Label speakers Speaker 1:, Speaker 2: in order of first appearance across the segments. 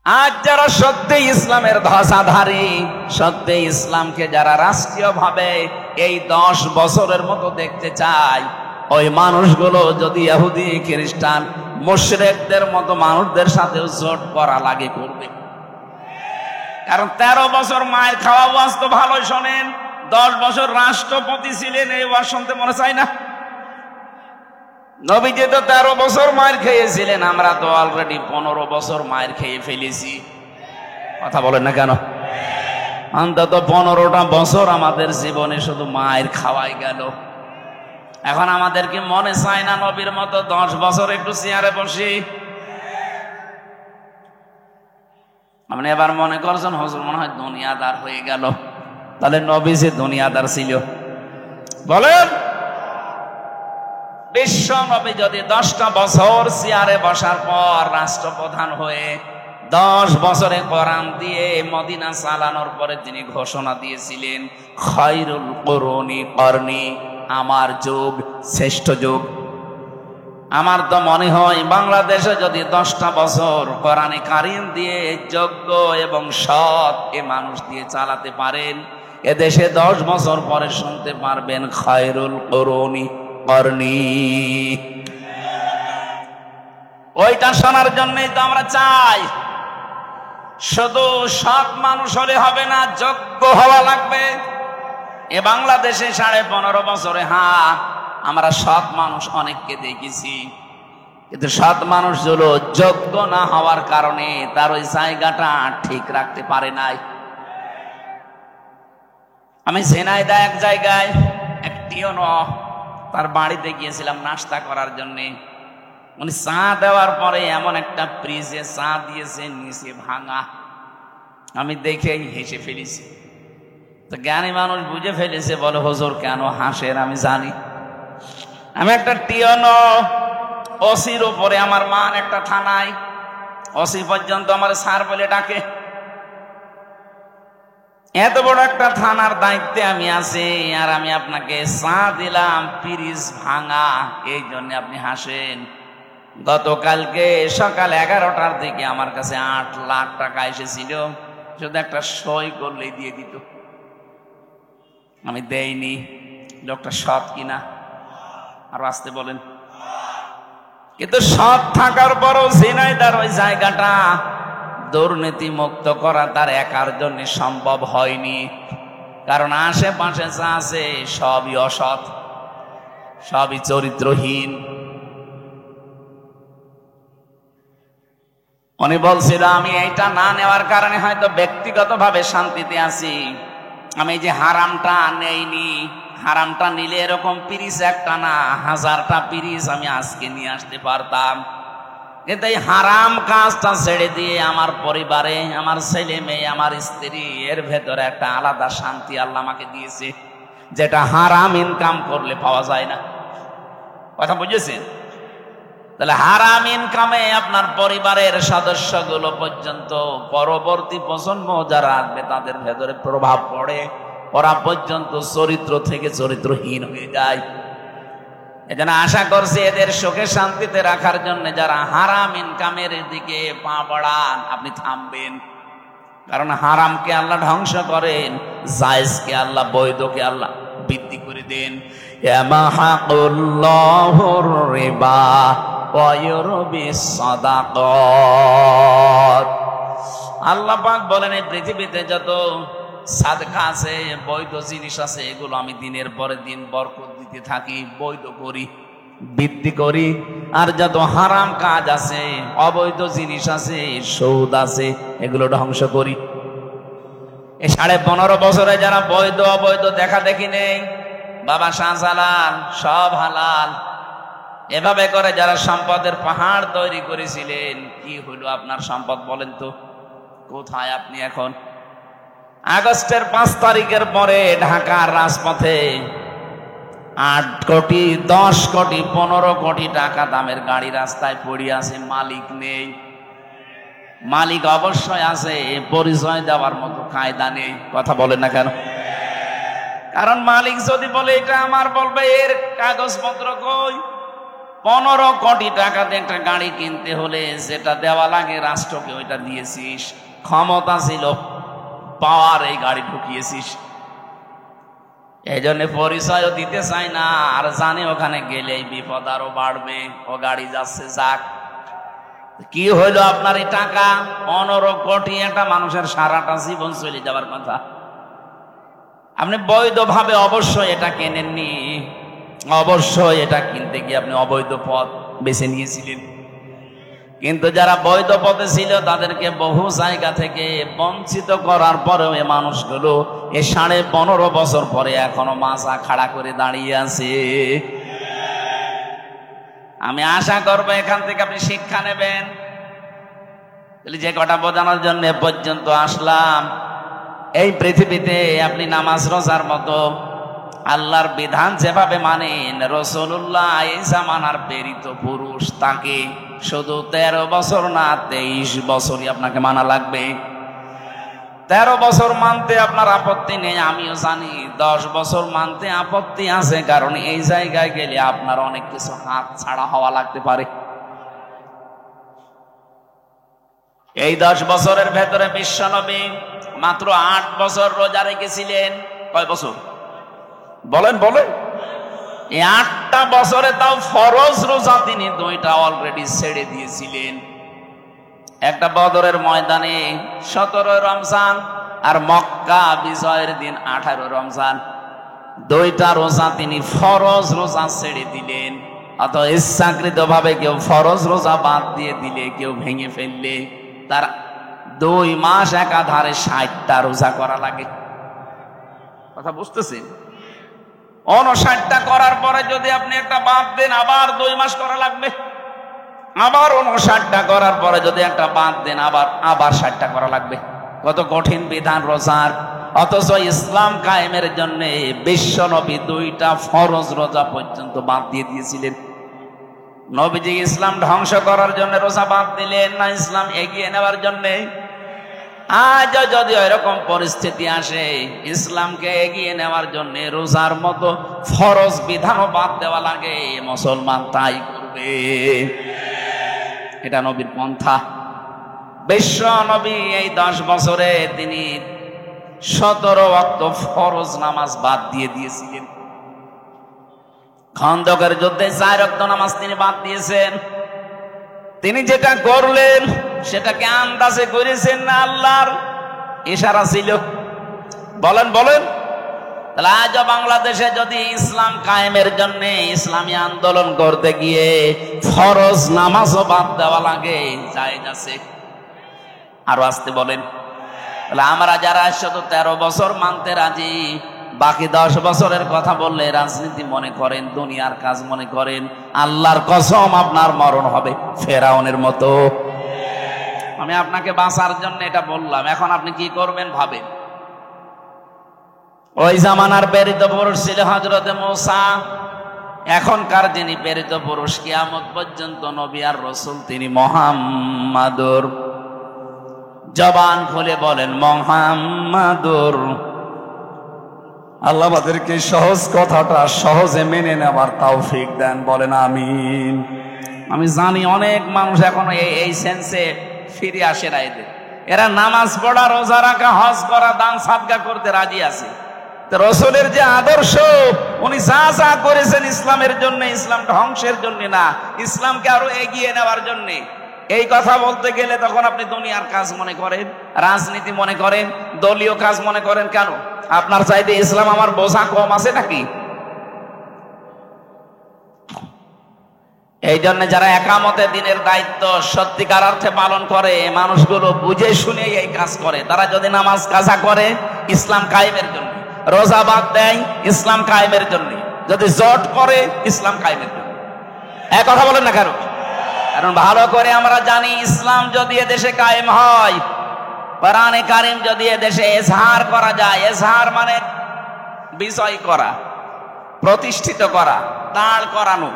Speaker 1: আজ যারা সত্যি ইসলামের ধ্বজাধারী, সত্যি ইসলামকে যারা রাষ্ট্রীয় ভাবে এই 10 বছরের মতো দেখতে চায়, ওই মানুষগুলো যদি ইহুদি খ্রিস্টান মুশরিকদের মতো মানুষদের সাথেও জোট করা লাগে করবে। কারণ 13 বছর মায়ের খাওয়া ওয়াজ তো ভালোই শোনেন, 10 বছর রাষ্ট্রপতি ছিলেন, এই ওয়াজ শুনতে মনে চায় না? নবীজি তো 13 বছর মায়ের খেয়েছিলেন, আমরা তো অলরেডি 15 বছর মায়ের খেয়ে ফেলেছি। কথা বলেন না কেন? অন্তত 15টা বছর আমাদের জীবনে শুধু মায়ের খাওয়াই গেল। এখন আমাদের কি মনে চায় না নবীর মতো 10 বছর একটু চেয়ারে বসি? আপনি এবার মনে করছেন হুজুর মনে হয় দুনিয়াদার হয়ে গেল। তাহলে নবী যে দুনিয়াদার ছিল বলেন? বিশ্ব নবী যদি 10টা বছর চেয়ারে বসার পর রাষ্ট্রপ্রধান হয়ে 10 বছরে কোরআন দিয়ে মদিনা চালানোর পরে তিনি ঘোষণা দিয়েছিলেন, খায়রুল কুরুনি করনি, আমার যুগ শ্রেষ্ঠ যুগ। আমার তো মনে হয় বাংলাদেশে যদি 10টা বছর কোরআনে কারিম দিয়ে যোগ্য এবং সৎ এ মানুষ দিয়ে চালাতে পারেন, এদেশে 10 বছর পরে শুনতে পারবেন খায়রুল কুরুনি করনি। ওইটা শোনার জন্যই তো আমরা চাই। শুধু সৎ মানুষ হলে হবে না, যোগ্য হওয়া লাগবে। এ বাংলাদেশে 15.5 বছরে আমরা সৎ মানুষ অনেককে দেখেছি, কিন্তু সৎ মানুষগুলো যোগ্য না হওয়ার কারণে তার ওই জায়গাটা ঠিক রাখতে পারে নাই। আমি ঝিনাইদহ এক জায়গায় একটিও তার বাড়িতে গিয়েছিলাম নাস্তা করার জন্য। উনি চা দেওয়ার পরে এমন একটা ফ্রিজে চা দিয়েছে, নিচে ভাঙা। আমি দেখেই হেসে ফেলেছি। তো জ্ঞানী মানুষ বুঝে ফেলেছে, বলে হুজুর কেন হাসেন? আমি জানি। আমি একটা টিয়নো ওসির উপরে, আমার মান একটা থানায়, ওসি পর্যন্ত আমার স্যার বলে ডাকে। এত বড় একটা থানার দায়িত্বে আমি আছি, আর আমি আপনাকে চা দিলাম ফ্রিজ ভাঙা, এই জন্য আপনি হাসেন। গতকালকে সকাল 11টার দিকে আমার কাছে 8 লাখ টাকা এসেছিল, শুধু একটা সই করলেই দিয়ে দিত। আমি দেইনি। লোকটা সৎ কিনা? আর আসতে বলেন। কিন্তু সৎ থাকার পরও ঝিনাইদহর ওই জায়গাটা দুর্নীতি মুক্ত করা তার একার জন্য সম্ভব হয়নি। কারণ আশেপাশে যা আছে সবই অসৎ, সবই চরিত্রহীন। উনি বলছিল, আমি এইটা না নেওয়ার কারণে হয়তো ব্যক্তিগতভাবে শান্তিতে আছি। আমি যে হারামটা নেইনি, হারামটা নিলে এরকম পিরিচ একটা না 1000টা পিরিচ আমি আজকে নিয়ে আসতে পারতাম। কিন্তু এই হারাম কাজটা ছেড়ে দিয়ে আমার পরিবারে, আমার ছেলে মেয়ে, আমার স্ত্রী, এর ভেতরে একটা আলাদা শান্তি আল্লাহ আমাকে দিয়েছে, যেটা হারাম ইনকাম করলে পাওয়া যায় না। কথা বুঝেছেন? তাহলে হারাম ইনকামে আপনার পরিবারের সদস্যগুলো পর্যন্ত, পরবর্তী প্রজন্ম যারা আসবে তাদের ভেতরে প্রভাব পড়ে, ওরা পর্যন্ত চরিত্র থেকে চরিত্রহীন হয়ে যায়। এজন্য আশা করছি এদের সুখে শান্তিতে রাখার জন্য যারা হারাম ইনকামের দিকে পা বাড়ান, আপনি থামবেন। কারণ হারামকে আল্লাহ ধ্বংস করেন, জায়েজকে আল্লাহ, বৈধকে আল্লাহ বৃদ্ধি করে দেন। ইয়ামাহাকুল্লাহুর রিবা ওয়া ইউরবিস সাদাকাত। আল্লাহ পাক বলেন, এই পৃথিবীতে যত সাদকা আছে, বৈধ জিনিস আছে, এগুলো আমি দিনের পরে দিন বরকত দিতে থাকি, বৈধ করি, বৃদ্ধি করি। আর যত হারাম কাজ আছে, অবৈধ জিনিস আছে, সুদ আছে, এগুলো ধ্বংস করি। এই 15.5 বছরে যারা বৈধ অবৈধ দেখা দেখি নেই, বাবা শাহজালাল সব হালাল, এভাবে করে যারা সম্পদের পাহাড় তৈরি করেছিলেন, কি হলো আপনার সম্পদ বলেন তো? কোথায় আপনি এখন? আগস্টের 5 তারিখের পরে ঢাকার রাজপথে 8 কোটি, 10 কোটি, 15 কোটি টাকা দামের গাড়ি রাস্তায় পড়ে আছে, মালিক নেই। মালিক অবশ্যই আছে, পরিচয় দেওয়ার মতো কায়দা নেই। কথা বলেন না কেন? কারণ মালিক যদি বলে এটা আমার, বলবে এর কাগজপত্র কই? 15 কোটি টাকা দিয়ে একটা গাড়ি কিনতে হলে যেটা দেওয়া লাগে রাষ্ট্রকে ওইটা দিয়েছিস, ক্ষমতা ছিল পাওয়ার এই গাড়ি ঢুকিয়েছিস। এই জন্য পরিচয়ও দিতে চাই না, আর জানে ওখানে গেলেই বিপদ আরো বাড়বে, ও গাড়ি যাচ্ছে যাক। কি হইলো আপনার এই টাকা? 15 কোটি, একটা মানুষের সারাটা জীবন চলে যাবার কথা। আপনি বৈধভাবে অবশ্যই এটা কেনেননি, অবশ্যই এটা কিনতে গিয়ে আপনি অবৈধ পথ বেছে নিয়েছিলেন। কিন্তু যারা বৈধ পথে ছিল তাদেরকে বহু জায়গা থেকে বঞ্চিত করার পরেও এই মানুষগুলো এই 15.5 বছর পরে এখনো মাথা খাড়া করে দাঁড়িয়ে আছে। আমি আশা করবো এখান থেকে আপনি শিক্ষা নেবেন। যে কটা বোঝানোর জন্য পর্যন্ত আসলাম, এই পৃথিবীতে আপনি নামাজ রোজার মতো আল্লাহর বিধান যেভাবে মানেন, রাসূলুল্লাহ এই জামানার প্রেরিত পুরুষ, তাকে শুধু 13 বছর না 23 বছরই আপনাকে মানা লাগবে। 13 বছর মানতে আপনার আপত্তি নেই, আমিও জানি। 10 বছর মানতে আপত্তি আছে, কারণ এই জায়গায় গেলে আপনার অনেক কিছু হাত ছাড়া হওয়া লাগতে পারে। এই 10 বছরের ভেতরে বিশ্বনবী মাত্র 8 বছর রোজা রেখেছিলেন। কয় বছর বলেন বলেন? এই 8টা বছরে তাও ফরজ রোজা তিনি 2টা অলরেডি ছেড়ে দিয়েছিলেন। একটা বদরের ময়দানে 17 রমজান, আর মক্কা বিজয়ের দিন 18 রমজান। 2টা রোজা তিনি ফরজ রোজা ছেড়ে দিলেন। অত ইচ্ছাকৃত ভাবে কেউ ফরজ রোজা বাদ দিয়ে দিলে, কেউ ভেঙে ফেললে, তার 2 মাস একাধারে 60টা রোজা করা লাগে। কথা বুঝতেছেন? 59টা করার পরে যদি আপনি একটা বাদ দেন, আবার 2 মাস করা লাগবে। আবার 59টা করার পরে যদি একটা বাদ দেন, আবার 60টা করা লাগবে। কত কঠিন বিধান রোজার! অথচ ইসলাম কায়েমের জন্য বিশ্বনবী 2টা ফরজ রোজা পর্যন্ত বাদ দিয়ে দিয়েছিলেন। নবীজি ইসলাম ধ্বংস করার জন্য রোজা বাদ দিলেন না ইসলাম এগিয়ে নেওয়ার জন্য? আজ যদি এরকম পরিস্থিতি আসে, ইসলামকে এগিয়ে নেওয়ার জন্য রোজার মতো ফরজ বিধানও বাদ দেওয়া লাগে, মুসলমান তাই করবে। এটা নবীর পন্থা। বিশ্ব নবী এই 10 বছরে তিনি 17 ওয়াক্ত ফরজ নামাজ বাদ দিয়ে দিয়েছিলেন। খন্দকের যুদ্ধে 4 ওয়াক্ত নামাজ তিনি বাদ দিয়েছেন। তিনি যেটা করলেন সেটাকে আন্দাজে করেছেন না আল্লাহর ইশারা ছিল? বলেন বলেন? তাহলে আজ বাংলাদেশে যদি ইসলাম কায়েমের জন্য ইসলামী আন্দোলন করতে গিয়ে ফরজ নামাজও বাদ দেওয়া লাগে, জায়েজ আছে? আরো আসতে বলেন। তাহলে আমরা যারা শুধু 13 বছর মানতে রাজি, বাকি 10 বছরের কথা বললে রাজনীতি মনে করেন, দুনিয়ার কাজ মনে করেন, আল্লাহর কসম আপনার মরণ হবে ফেরাউনের মতো। আমি আপনাকে বাঁচার জন্য এটা বললাম, এখন আপনি কি করবেন ভাবেন। ওই জামানার প্রেরিত পুরুষ ছিল হযরতে মূসা, এখনকার যিনি প্রেরিত পুরুষ কিয়ামত পর্যন্ত নবী আর রাসূল, তিনি মুহাম্মাদুর। জবান খুলে বলেন মুহাম্মাদুর। আল্লাহ আমাদেরকে সহজ কথাটা সহজে মেনে নেওয়ার তৌফিক দেন, বলেন আমিন। আমি জানি অনেক মানুষ এখন এই সেন্সে ফিরে আসে না। এরা নামাজ পড়া, রোজা রাখা, হজ করা, দান সাদকা করতে রাজি আছে। তো রাসূলের যে আদর্শ, উনি যা যা করেছেন ইসলামের জন্য, ইসলাম ধ্বংসের জন্য না, ইসলামকে আরো এগিয়ে নেওয়ার জন্য। এই কথা বলতে গেলে তখন আপনি দুনিয়ার কাজ মনে করেন, রাজনীতি মনে করেন, দলীয় কাজ মনে করেন। কেন? আপনার চাইতে ইসলাম আমার বোঝা কম আছে নাকি? এই জন্য যারা একামতে দিনের দায়িত্ব সত্যিকার অর্থে পালন করে, মানুষগুলো বুঝে শুনে এই কাজ করে। তারা যদি নামাজ কাজা করে ইসলাম কায়েমের জন্য, রোজা বাদ দেয় ইসলাম কায়েমের জন্য, যদি জট করে ইসলাম কায়েমের জন্য। এক কথা বলেন না কেন? কারণ ভালো করে আমরা জানি, ইসলাম যদি এদেশে কায়েম হয়, কোরআনে কারীম যদি এদেশে এজহার করা যায়, এজহার মানে বিজয় করা, প্রতিষ্ঠিত করা, দাঁড় করানো।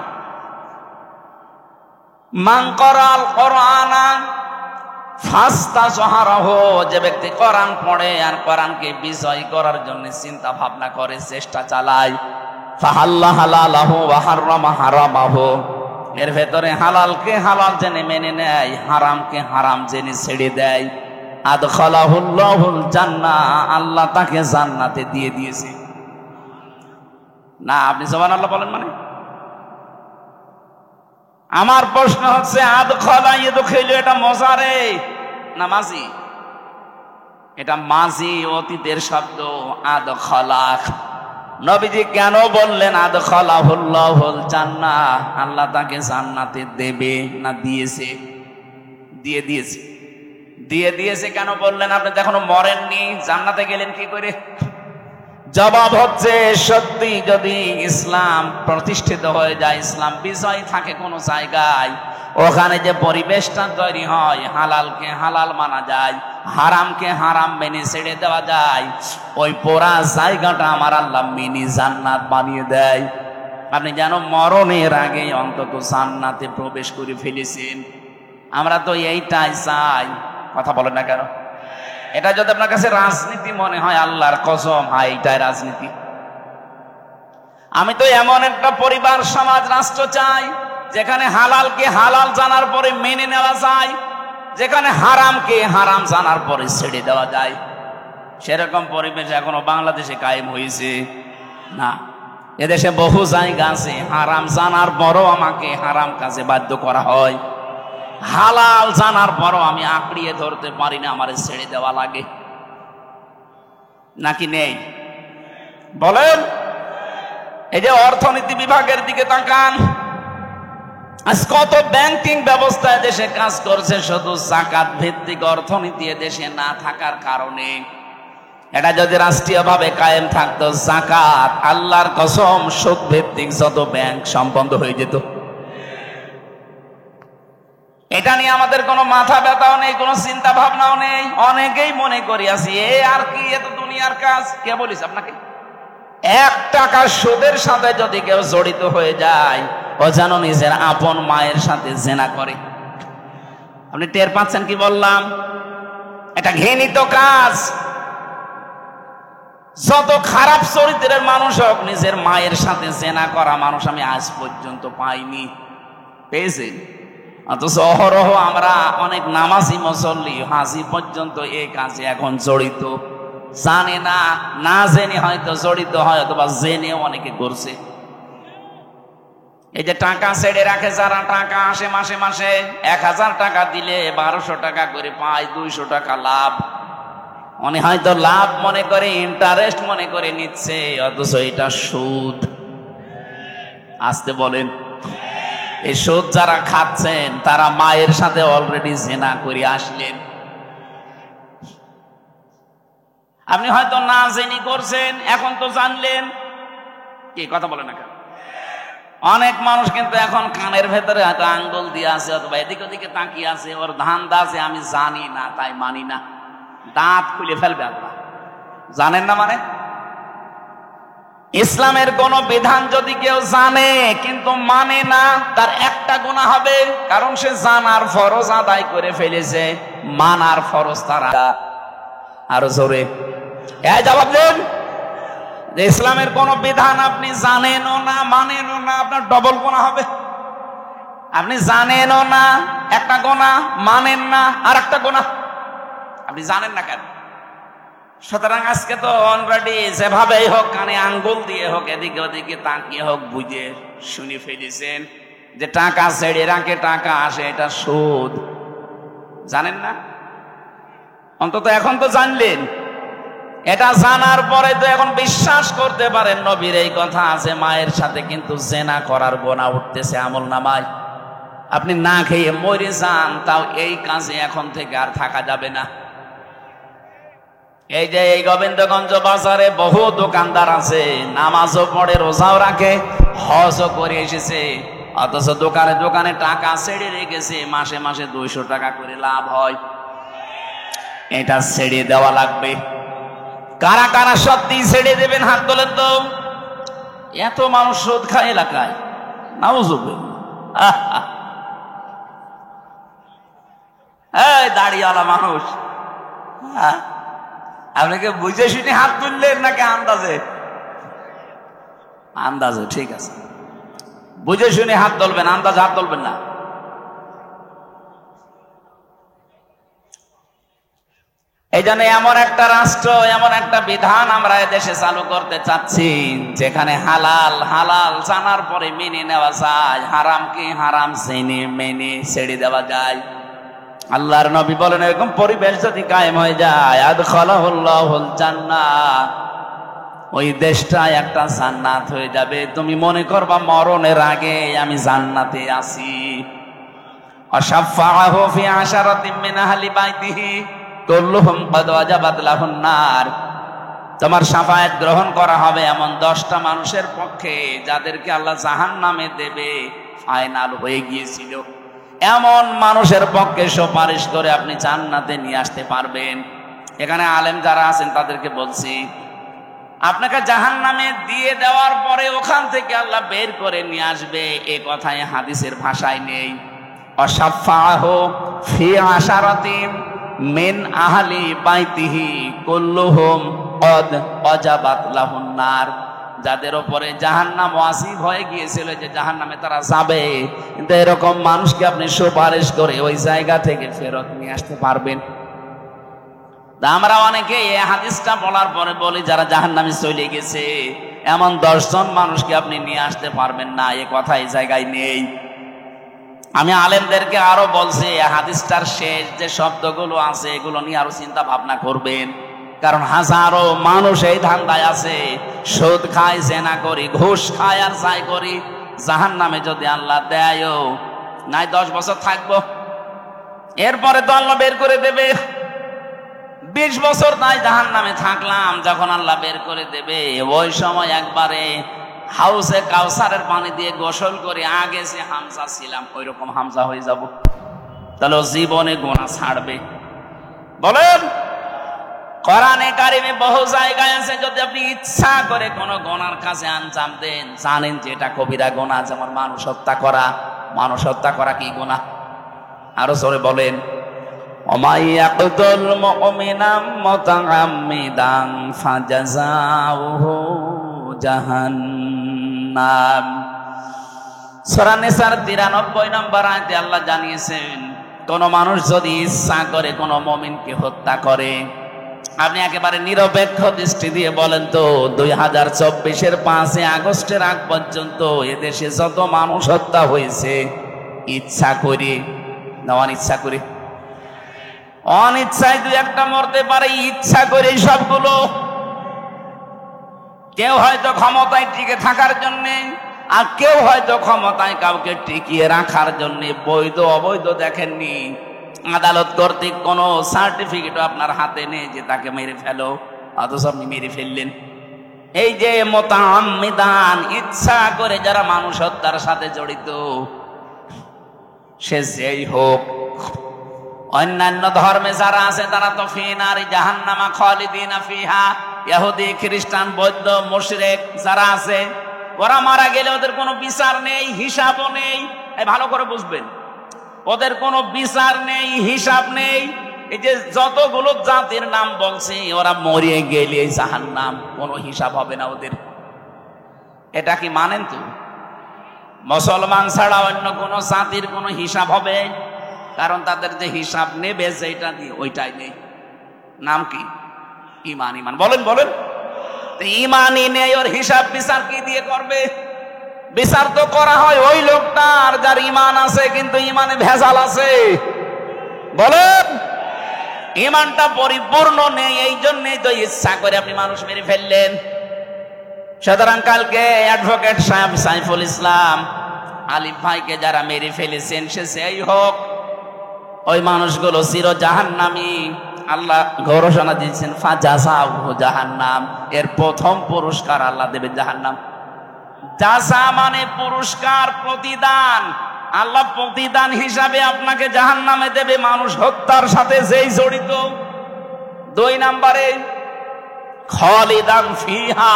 Speaker 1: মান ক্বরাল কোরআনা ফাস্তাজহারাহু, যে ব্যক্তি কোরআন পড়ে আর কোরআনকে বিজয় করার জন্য চিন্তা ভাবনা করে, চেষ্টা চালায়, ফাহাল্লা হালালাহু ওয়া হাররামা হারামাহু, এর ভেতরে হালালকে হালাল জেনে মেনে নেয়, হারামকে হারাম জেনে ছেড়ে দেয়, আদখালাহুল্লাহুল জান্নাহ, আল্লাহ তাকে জান্নাতে দিয়ে দিয়েছে। না আপনি সুবহানাল্লাহ বলেন মানে? আমার প্রশ্ন হচ্ছে আদখালা ইয়াদখিলু এটা মজারে না মাজি? এটা মাজি, অতীতের শব্দ। আদখালা, নবীজি কেন বললেন আদখালাহুল্লাহুল জান্নাহ? আল্লাহ তাকে জান্নাতে দেবে না দিয়েছে? দিয়ে দিয়েছে। দিয়ে দিয়েছে কেন বললেন? আপনি তো এখনো মরেননি, জান্নাতে গেলেন কি করে? জবাব হচ্ছে সত্যি যদি ইসলাম প্রতিষ্ঠিত হয়ে যায়, ইসলাম বিজয় থাকে কোন জায়গায়, ওখানে যে পরিবেশটা তৈরি হয়, হালালকে হালাল মানা যায়, হারামকে হারাম মেনে ছেড়ে দেওয়া যায়, ওই পুরা জায়গাটা আমার আল্লাহ মিনি জান্নাত বানিয়ে দেয়। আপনি যেন মরণের আগে অন্তত জান্নাতে প্রবেশ করে ফেলেছেন। আমরা তো এইটাই চাই। কথা বলেন না কেন? এটা যদি আপনার কাছে রাজনীতি মনে হয়, আল্লাহর কসম এইটাই রাজনীতি। আমি তো এমন একটা পরিবার, সমাজ, রাষ্ট্র চাই যেখানে হালালকে হালাল জানার পরে মেনে নেওয়া যায়, যেখানে হারামকে হারাম জানার পরে ছেড়ে দেওয়া যায়। সেরকম পরিবেশ এখনো বাংলাদেশে কায়েম হয়েছে না। এদেশে বহু জায়গা আছে হারাম জানার পরও আমাকে হারাম কাজে বাধ্য করা হয়, হালাল জানার পরও আমি আঁকড়িয়ে ধরতে পারি না, আমারে ছেড়ে দেওয়া লাগে। নাকি নেই বলেন? এই যে অর্থনীতি বিভাগের দিকে তাকান, আজ কত ব্যাংকিং ব্যবস্থা দেশে কাজ করছে শুধু যাকাত ভিত্তিক অর্থনীতি দেশে না থাকার কারণে। এটা যদি রাষ্ট্রীয়ভাবে কায়েম থাকতো, যাকাত, আল্লাহর কসম, সুদ ভিত্তিক যত ব্যাংক সব বন্ধ হয়ে যেত। এটা নিয়ে আমাদের কোনো মাথা ব্যথাও নেই, কোনো চিন্তা ভাবনাও নেই। অনেকেই মনে করি আছি এ আর কি, এ তো দুনিয়ার কাজ। কে বলিস আপনাকে? 1 টাকা সুদের সাথে যদি কেউ জড়িত হয়ে যায়, ও যেন নিজের আপন মায়ের সাথে জেনা করে। আপনি টের পাচ্ছেন কি বললাম? এটা ঘৃণিত কাজ। যত খারাপ চরিত্রের মানুষ হোক, নিজের মায়ের সাথে জেনা করা মানুষ আমি আজ পর্যন্ত পাইনি। পেয়েছেন? অথচ অহরহ আমরা অনেক নামাজি, মুসল্লি, হাজি পর্যন্ত এই কাজে এখন জড়িত। জানে না, না জেনে হয়তো জড়িত হয়, অথবা জেনে অনেকে করছে। এই যে টাকা ছেড়ে রাখে যারা, টাকা আসে মাসে মাসে 1000 টাকা দিলে 1200 টাকা করে পায়, 200 টাকা লাভ। মনে হয়তো লাভ মনে করে, ইন্টারেস্ট মনে করে নিচ্ছে, অথচ এটা সুদ। আসতে বলেন। এই সুদ যারা খাচ্ছেন তারা মায়ের সাথে অলরেডি জেনা করে আসলেন। আপনি হয়তো না জেনে করছেন, এখন তো জানলেন। কি কথা বলে না কেন? অনেক মানুষ কিন্তু এখন কানের ভেতরে হয়তো আঙ্গুল দিয়ে আছে, অথবা এদিক ওদিকে তাকিয়ে আছে, ওর ধান্দা আছে আমি জানি না তাই মানি না। দাঁত খুলে ফেলবে আল্লাহ। জানেন না মানে? ইসলামের কোন বিধান যদি কেউ জানে কিন্তু মানে না, তার একটা গুনাহ হবে, কারণ সে জানার ফরজ আদায় করে ফেলেছে, মানার ফরজ তারা। আরো জোরে জবাব দেন। যে ইসলামের কোন বিধান আপনি জানেনও না, মানেনও না, আপনার ডবল গুনাহ হবে। আপনি জানেনও না একটা গুনাহ, মানেন না আর একটা গুনাহ। আপনি জানেন না কেন? সুতরাং আজকে তো অলরেডি যেভাবেই হোক, কানে আঙ্গুল দিয়ে হোক, এদিকে ওদিকে তাকিয়ে হোক, বুঝে শুনে ফেলেছেন যে টাকা ছেড়ে রাখে, টাকা আসে, এটা সুদ। জানেন না? অন্তত এখন তো জানলেন। এটা জানার পরে তো এখন বিশ্বাস করতে পারেন নবীর এই কথা আছে, মায়ের সাথে কিন্তু জেনা করার গুনাহ উঠতেছে আমল নামায়। আপনি না খেয়ে মরে যান, তাও এই কাজে এখন থেকে আর থাকা যাবে না। এই যে এই গোবিন্দগঞ্জ বাজারে বহু দোকানদার আছে, নামাজও পড়ে, রোজাও রাখে, হজও করে এসেছে, অথচ দোকানে দোকানে টাকা ছেড়ে রেখেছে, মাসে মাসে 200 টাকা করে লাভ হয়। এটা ছেড়ে দেওয়া লাগবে। কারা কারা সত্যি ছেড়ে দেবেন হাত তোলেন তো। এত মানুষ সুদ খায় এলাকায়, নাউজুবিল্লাহ। এই দাড়িওয়ালা মানুষ, আপনাকে বুঝে শুনে হাত তুললেন নাকি আন্দাজে? আন্দাজে, ঠিক আছে। বুঝে শুনে হাত তুলবেন, আন্দাজ হাত তুলবেন না। এই জন্য এমন একটা রাষ্ট্র, এমন একটা বিধান আমরা দেশে চালু করতে চাচ্ছি যেখানে হালাল হালাল জানার পরে মেনে নেওয়া যায়, হারামকে হারাম জেনে মেনে ছেড়ে দেওয়া যায়। আল্লাহর নবী বলেন এরকম পরিবেশ যদি কায়েম হয়ে যায়, আদখালাহুল্লাহুল জান্নাহ, ওই দেশটা একটা জান্নাত হয়ে যাবে। তুমি মনে করবা মরণের আগে আমি জান্নাতে আছি। আশাফাআহু ফি আশারাতিন মিন আহলি বাইতিহি কুল্লুহুম ক্বাদ ওয়াজাবাত লাহুন নার। তোমার শাফায়াত গ্রহণ করা হবে এমন 10টা মানুষের পক্ষে যাদেরকে আল্লাহ জাহান্নামে দেবে, ফাইনাল হয়ে গিয়েছিল। এমন মানুষের পক্ষে সুপারিশ করে আপনি জান্নাতে নিয়ে আসতে পারবেন। এখানে আলেম যারা আছেন তাদেরকে বলছি, আপনাকে জাহান্নামে দিয়ে দেওয়ার পরে ওখান থেকে আল্লাহ বের করে নিয়ে আসবে, এ কথায় হাদিসের ভাষায় নেই। অশাফাআহু ফি আশারাতিন মিন আহলি বাইতিহি কুল্লুহুম ক্বাদ ওয়াজাবাত লাহুন নার। যাদের উপরে জাহান্নাম ওয়াজিব হয়ে গিয়েছিল যে জাহান্নামে তারা যাবে, কিন্তু এরকম মানুষকে আপনি সুপারিশ করে ওই জায়গা থেকে ফেরত নিয়ে আসতে পারবেন। আমরা অনেকে এই হাদিসটা বলার পরে বলি যারা জাহান্নামে চলে গেছে এমন 10 জন মানুষকে আপনি নিয়ে আসতে পারবেন না, এ কথা এই জায়গায় নেই। আমি আলেমদেরকে আরো বলছি এই হাদিসটার শেষ যে শব্দগুলো আছে এগুলো নিয়ে আরো চিন্তা ভাবনা করবেন, কারণ হাজারো মানুষ এই ধান্দায় আছে, সুদ খায়, জেনা করি, ঘুষ খায় আর যাই করি, জাহান্নামে যদি আল্লাহ দেয়ও নাই 10 বছর থাকবো, এরপরে তো আল্লাহ বের করে দেবে। 20 বছর তাই জাহান্নামে থাকলাম, যখন আল্লাহ বের করে দেবে ওই সময় একবারে হাউসে কাউসারের পানি দিয়ে গোসল করে আগে যে হামজা ছিলাম ওই রকম হামজা হয়ে যাব, তাহলে জীবনে গুনাহ ছাড়বে। বলেন, কোরআনে কারিমে বহু জায়গায় আছে যদি আপনি ইচ্ছা করে কোন গুনার কাছে আঞ্জাম দেন, জানেন যে এটা কবিরা গুনাহ। যেমন মানুষ হত্যা করা, মানুষ হত্যা করা কি গুনাহ? আরো জোরে বলেন, ওমাই ইয়াকতুল মুমিনা মুতাআম্মিদান ফাজাযাউহু জাহান্নাম। সূরা নিসার 93 নম্বর আয়াতে আল্লাহ জানিয়েছেন কোন মানুষ যদি ইচ্ছা করে কোন মুমিনকে হত্যা করে, আপনি একেবারে নিরপেক্ষ দৃষ্টি দিয়ে বলেন তো 2024-এর 5 আগস্টের আগ পর্যন্ত এদেশে যত মানুষ হত্যা হয়েছে ইচ্ছা করে না অনিচ্ছা করে? অনিচ্ছায় 2-1টা মরতে পারে, ইচ্ছা করে সবগুলো। কেউ হয়তো ক্ষমতায় টিকে থাকার জন্য, আর কেউ হয়তো ক্ষমতায় কাউকে টিকিয়ে রাখার জন্য। বৈধ অবৈধ দেখেননি, আদালত কর্তৃক কোনো সার্টিফিকেটও আপনার হাতে নেই যে তাকে মেরে ফেলো, অথচ আপনি মেরে ফেললেন। এই যে মুতাআম্মিদান, ইচ্ছা করে যারা মানুষ হত্যার সাথে জড়িত, সে যেই হোক, অন্যান্য ধর্মে যারা আছে তারা তো ফি নারি জাহান্নামা খালিদিনা ফিহা, ইহুদি, খ্রিস্টান, বৌদ্ধ, মুশরিক যারা আছে, ওরা মারা গেলে ওদের কোনো বিচার নেই, হিসাবও নেই। এই ভালো করে বুঝবেন, ওদের কোনো বিচার নেই, হিসাব নেই। এই যে যতগুলো জাতির নাম বলছি, ওরা মরিয়ে গেলে জাহান্নাম, কোনো হিসাব হবে না ওদের। এটা কি মানেন? তো মুসলমান ছাড়া অন্য কোন জাতির কোনো হিসাব হবে? কারণ তাদের যে হিসাব নেবে যেটা দিয়ে ওইটাই নেই। নাম কি? ইমান। ইমান বলেন বলেন, ইমানই নেই, ওর হিসাব বিচার কি দিয়ে করবে? বিচার তো করা হয় ওই লোকটার যার ইমান আছে কিন্তু ইমানে ভেজাল আছে। বলেন, ইমানটা পরিপূর্ণ নেই, এই জন্যই তো ইচ্ছা করে আপনি মানুষ মেরে ফেললেন। সুতরাং কালকে অ্যাডভোকেট সাহেব সাইফুল ইসলাম আলিফ ভাইকে যারা মেরে ফেলেছেন, সে সেই হোক, ওই মানুষগুলো চির জাহান্নামী। আল্লাহ ঘোষণা দিয়েছেন ফাজাযাউহু জাহান্নাম, এর প্রথম পুরস্কার আল্লাহ দেবে জাহান্নাম। জাযা মানে পুরস্কার, প্রতিদান। আল্লাহ প্রতিদান হিসাবে আপনাকে জাহান্নামে দেবে মানুষ হত্যার সাথে যেই জড়িত। 2 নম্বরে খালিদান ফিহা,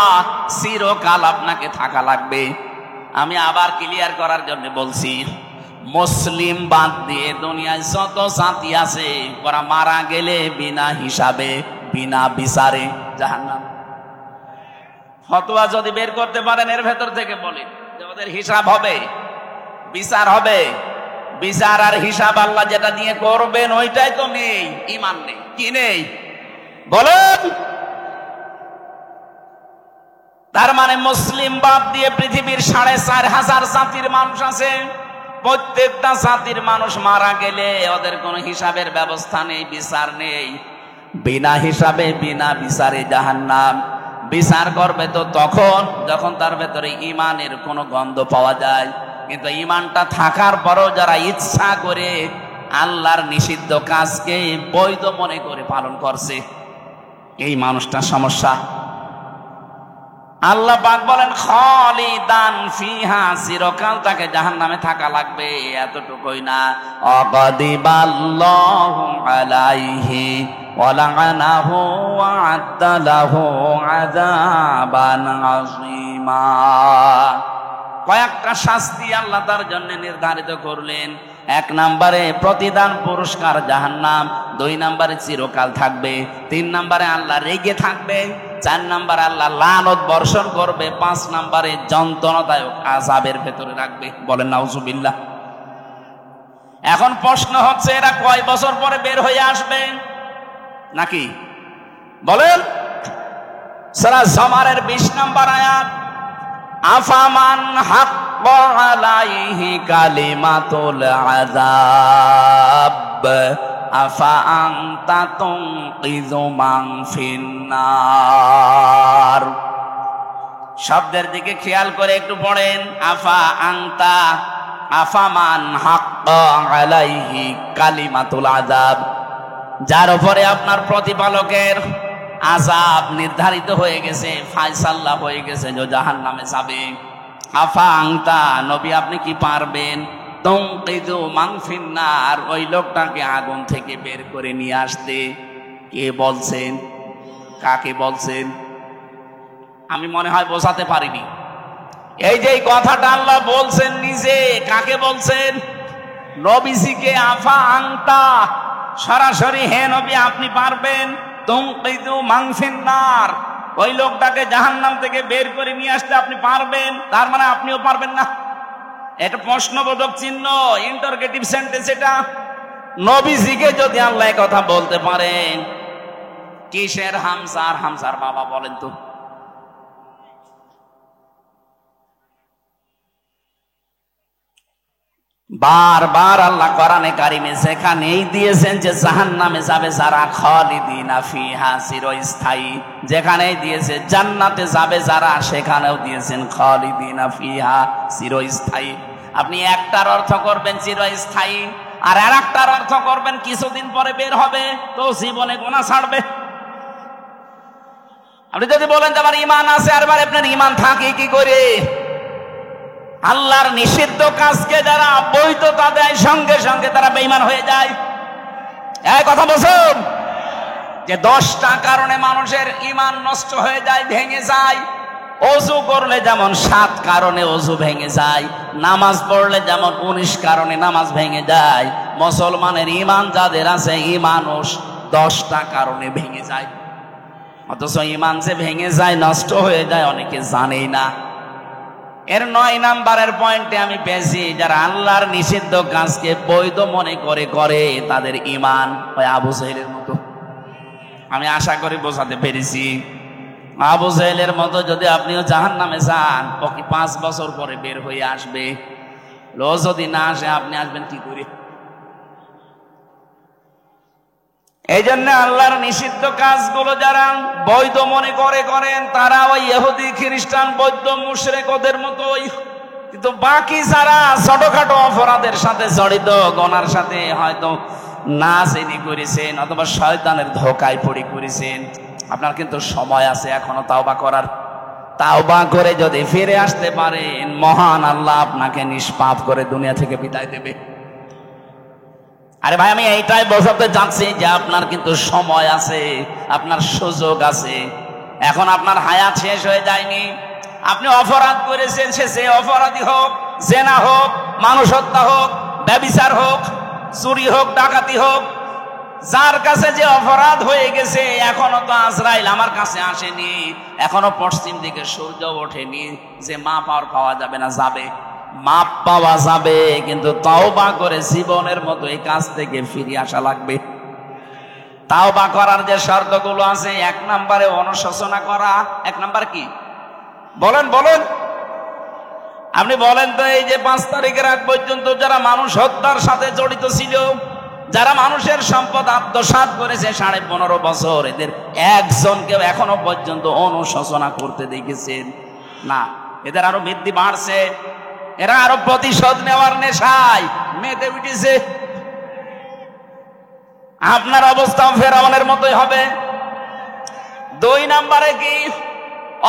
Speaker 1: চিরকাল আপনাকে থাকা লাগবে। আমি আবার ক্লিয়ার করার জন্য বলছি, মুসলিম বাদ দিয়ে দুনিয়ায় যত জাতি আছে ওরা মারা গেলে বিনা হিসাবে, বিনা বিচারে জাহান্নাম। ফতোয়া যদি বের করতে পারেন এর ভেতর থেকে বলেন ওদের হিসাব হবে, বিচার হবে। বিচার আর হিসাব আল্লাহ যেটা দিয়ে করবেন ওইটাই তো নেই, ঈমান নেই। কি নেই বলেন? তার মানে মুসলিম বাদ দিয়ে পৃথিবীর 4,500 জাতির মানুষ আছে। প্রত্যেকটা জাতির মানুষ মারা গেলে ওদের কোনো হিসাবের ব্যবস্থা নেই, বিচার নেই। বিনা হিসাবে বিনা বিচারে জাহান্নাম। বিচার করবে তো তখন যখন তার ভেতরে ঈমানের কোনো গন্ধ পাওয়া যায়। কিন্তু ঈমানটা থাকার পরও যারা ইচ্ছা করে আল্লাহর নিষিদ্ধ কাজকে বৈধ মনে করে পালন করছে, এই মানুষটা সমস্যা। আল্লাহ পাক বলেন খালিদান ফিহা, চিরকাল তাকে জাহান্নামে থাকা লাগবে। এতটুকুই না, অগদিবাল্লাহু আলাইহি ওয়া লা'নাহু ওয়া আ'আদ্দা লাহু আযাবান আযীমা। কয়েকটা শাস্তি আল্লাহ তার জন্য নির্ধারিত করলেন। 1 নম্বরে প্রতিদান পুরস্কার জাহান্নাম, 2 নম্বরে চিরকাল থাকবে, 3 নম্বরে আল্লাহ রেগে থাকবে, 4 নম্বরে আল্লাহ লানত বর্ষণ করবে, 5 নম্বরে যন্ত্রণাদায়ক আযাবের ভেতরে রাখবে। বলেন নাউজুবিল্লাহ। এখন প্রশ্ন হচ্ছে এরা কয় বছর পরে বের হয়ে আসবে নাকি বলেন? সূরা জুমারের 20 নম্বর আয়াত, আফামান হাক্কা আলাইহি কালিমাতুল আযাব আফা আনতা তুনকিযু মান ফিন্নার। শব্দের দিকে খেয়াল করে একটু পড়েন। আফা আনতা, আফামান হাক্কা আলাইহি কালিমাতুল আযাব, যার উপরে আপনার প্রতিপালকের আযাব নির্ধারিত হয়ে গেছে, ফায়সালা হয়ে গেছে যে জাহান্নামে যাবে। আফা আনতা, নবী আপনি কি পারবেন তুনকিযু মান ফিন্নার, ওই লোকটাকে আগুন থেকে বের করে নিয়ে আসতে? কে বলছেন? কাকে বলছেন? আমি মনে হয় বোঝাতে পারিনি। এই যে কথাটা আল্লাহ বলছেন নিজে, কাকে বলছেন? নবীজিকে। আফা আনতা, সরাসরি হে নবী আপনি পারবেন তুনকিযু মান ফিন্নার, ওই লোকটাকে জাহান্নাম থেকে বের করে নিয়ে আসতে আপনি পারবেন? তার মানে আপনিও পারবেন না। এটা প্রশ্নবোধক চিহ্ন, ইন্টারগেটিভ সেন্টেন্স। এটা নবীজিকে যদি আল্লাহ কথা বলতে পারেন, কিসের হামজার? হামজার বাবা বলেন তো। বারবার আল্লাহ কোরআনে কারিমে সেখানেই দিয়েছেন যে জাহান্নামে যাবে যারা, খালিদিনা ফিহা, চিরস্থায়ী। যেখানেই দিয়েছে জান্নাতে যাবে যারা, সেখানেও দিয়েছেন খালিদিনা ফিহা, চিরস্থায়ী। আপনি একটার অর্থ করবেন চিরস্থায়ী, আর আরেকটার অর্থ করবেন কিছুদিন পরে বের হবে, তো জীবনে গুনাহ ছাড়বে। আপনি যদি বলেন যে আমার ঈমান আছে, আর আপনার ঈমান থাকে কি করে? আল্লাহর নিষিদ্ধ কাজকে যারা বৈধতা দেয় সঙ্গে সঙ্গে তারা বেঈমান হয়ে যায়। এই কথা বলছেন যে 10টা কারণে মানুষের ঈমান নষ্ট হয়ে যায়, ভেঙে যায়। ওযু করলে যেমন 7 কারণে ওযু ভেঙে যায়, নামাজ পড়লে যেমন 19 কারণে নামাজ ভেঙে যায়। মুসলমানের ঈমান যাদের আছে, ঈমানও 10টা কারণে ভেঙে যায়। অথচ ঈমান যে ভেঙে যায়, নষ্ট হয়ে যায়, অনেকে জানেই না। এর 9 নম্বরের পয়েন্টে আমি পেয়েছি, যারা আল্লাহর নিষিদ্ধ কাজকে বৈধ মনে করে তাদের ঈমান ওই আবু জাহেলের মতো। আমি আশা করি বোঝাতে পেরেছি। আবু জাহেলের মতো যদি আপনিও জাহান্নামে যান, ও কি 5 বছর পরে বের হয়ে আসবে? লো যদি না আসে, আপনি আসবেন কি করে? এই জন্য আল্লাহর নিষিদ্ধ কাজগুলো যারা বৈধ মনে করেন, তারা ওই ইহুদি খ্রিস্টান বৌদ্ধ মুশরিক ওদের মতোই। কিন্তু বাকি যারা ছোটখাটো অপরাধের সাথে জড়িত, গুনার সাথে হয়তো না জেনে করেছেন অথবা শয়তানের ধোঁকায় পড়ে করেছেন, আপনার কিন্তু সময় আছে এখনো তাওবা করার। তাওবা করে যদি ফিরে আসতে পারেন, মহান আল্লাহ আপনাকে নিষ্পাপ করে দুনিয়া থেকে বিদায় দেবে। আরে ভাই, আমি এইটাই বোঝাতে যাচ্ছি যে আপনার কিন্তু সময় আছে, আপনার সুযোগ আছে। এখন আপনার হায়াত শেষ হয়ে যায়নি। আপনি অপরাধ করেছেন, সে অপরাধী হোক, জেনা হোক, মানুষ হত্যা হোক, ব্যভিচার হোক, চুরি হোক, ডাকাতি হোক, যার কাছে যে অপরাধ হয়ে গেছে এখনো তো আজরাইল আমার কাছে আসেনি, এখনো পশ্চিম দিকে সূর্য ওঠেনি যে মাপ আর পাওয়া যাবে না। যাবে, মাপ পাওয়া যাবে, কিন্তু তওবা করে জীবনের মতো এই কাজ থেকে ফিরে আসা লাগবে। তাওবা করার যে শর্তগুলো আছে, 1 নম্বরে অনুশোচনা করা। 1 নাম্বার কি বলেন বলেন, আপনি বলেন তো। এই যে 5 তারিখের আগ পর্যন্ত যারা মানুষ হত্যার সাথে জড়িত ছিল, যারা মানুষের সম্পদ আত্মসাৎ করেছে 15.5 বছর, এদের একজনকেও এখনো পর্যন্ত অনুশোচনা করতে দেখেছেন না। এদের আরো বৃদ্ধি বাড়ছে, এরা আরো প্রতিশোধ নেওয়ার নেশায় মেতে উঠেছে। আপনার অবস্থা ফেরাউনের মতোই হবে। 2 নম্বরে কি,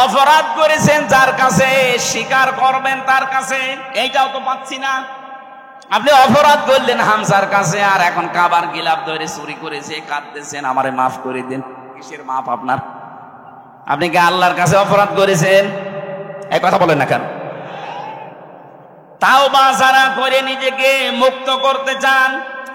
Speaker 1: অপরাধ করেছেন যার কাছে, স্বীকার করবেন তার কাছে, এইটাও তো পাচ্ছি না। আপনি অপরাধ করলেন হামজার কাছে, আর এখন কাবার গিলাপ ধরে চুরি করেছে, কাঁদতেছেন আমারে মাফ করে দিন। কিসের মাফ আপনার? আপনি কি আল্লাহর কাছে অপরাধ করেছেন? এই কথা বলেন না কেন? তাওবা যারা করে নিজেকে মুক্ত করতে চান,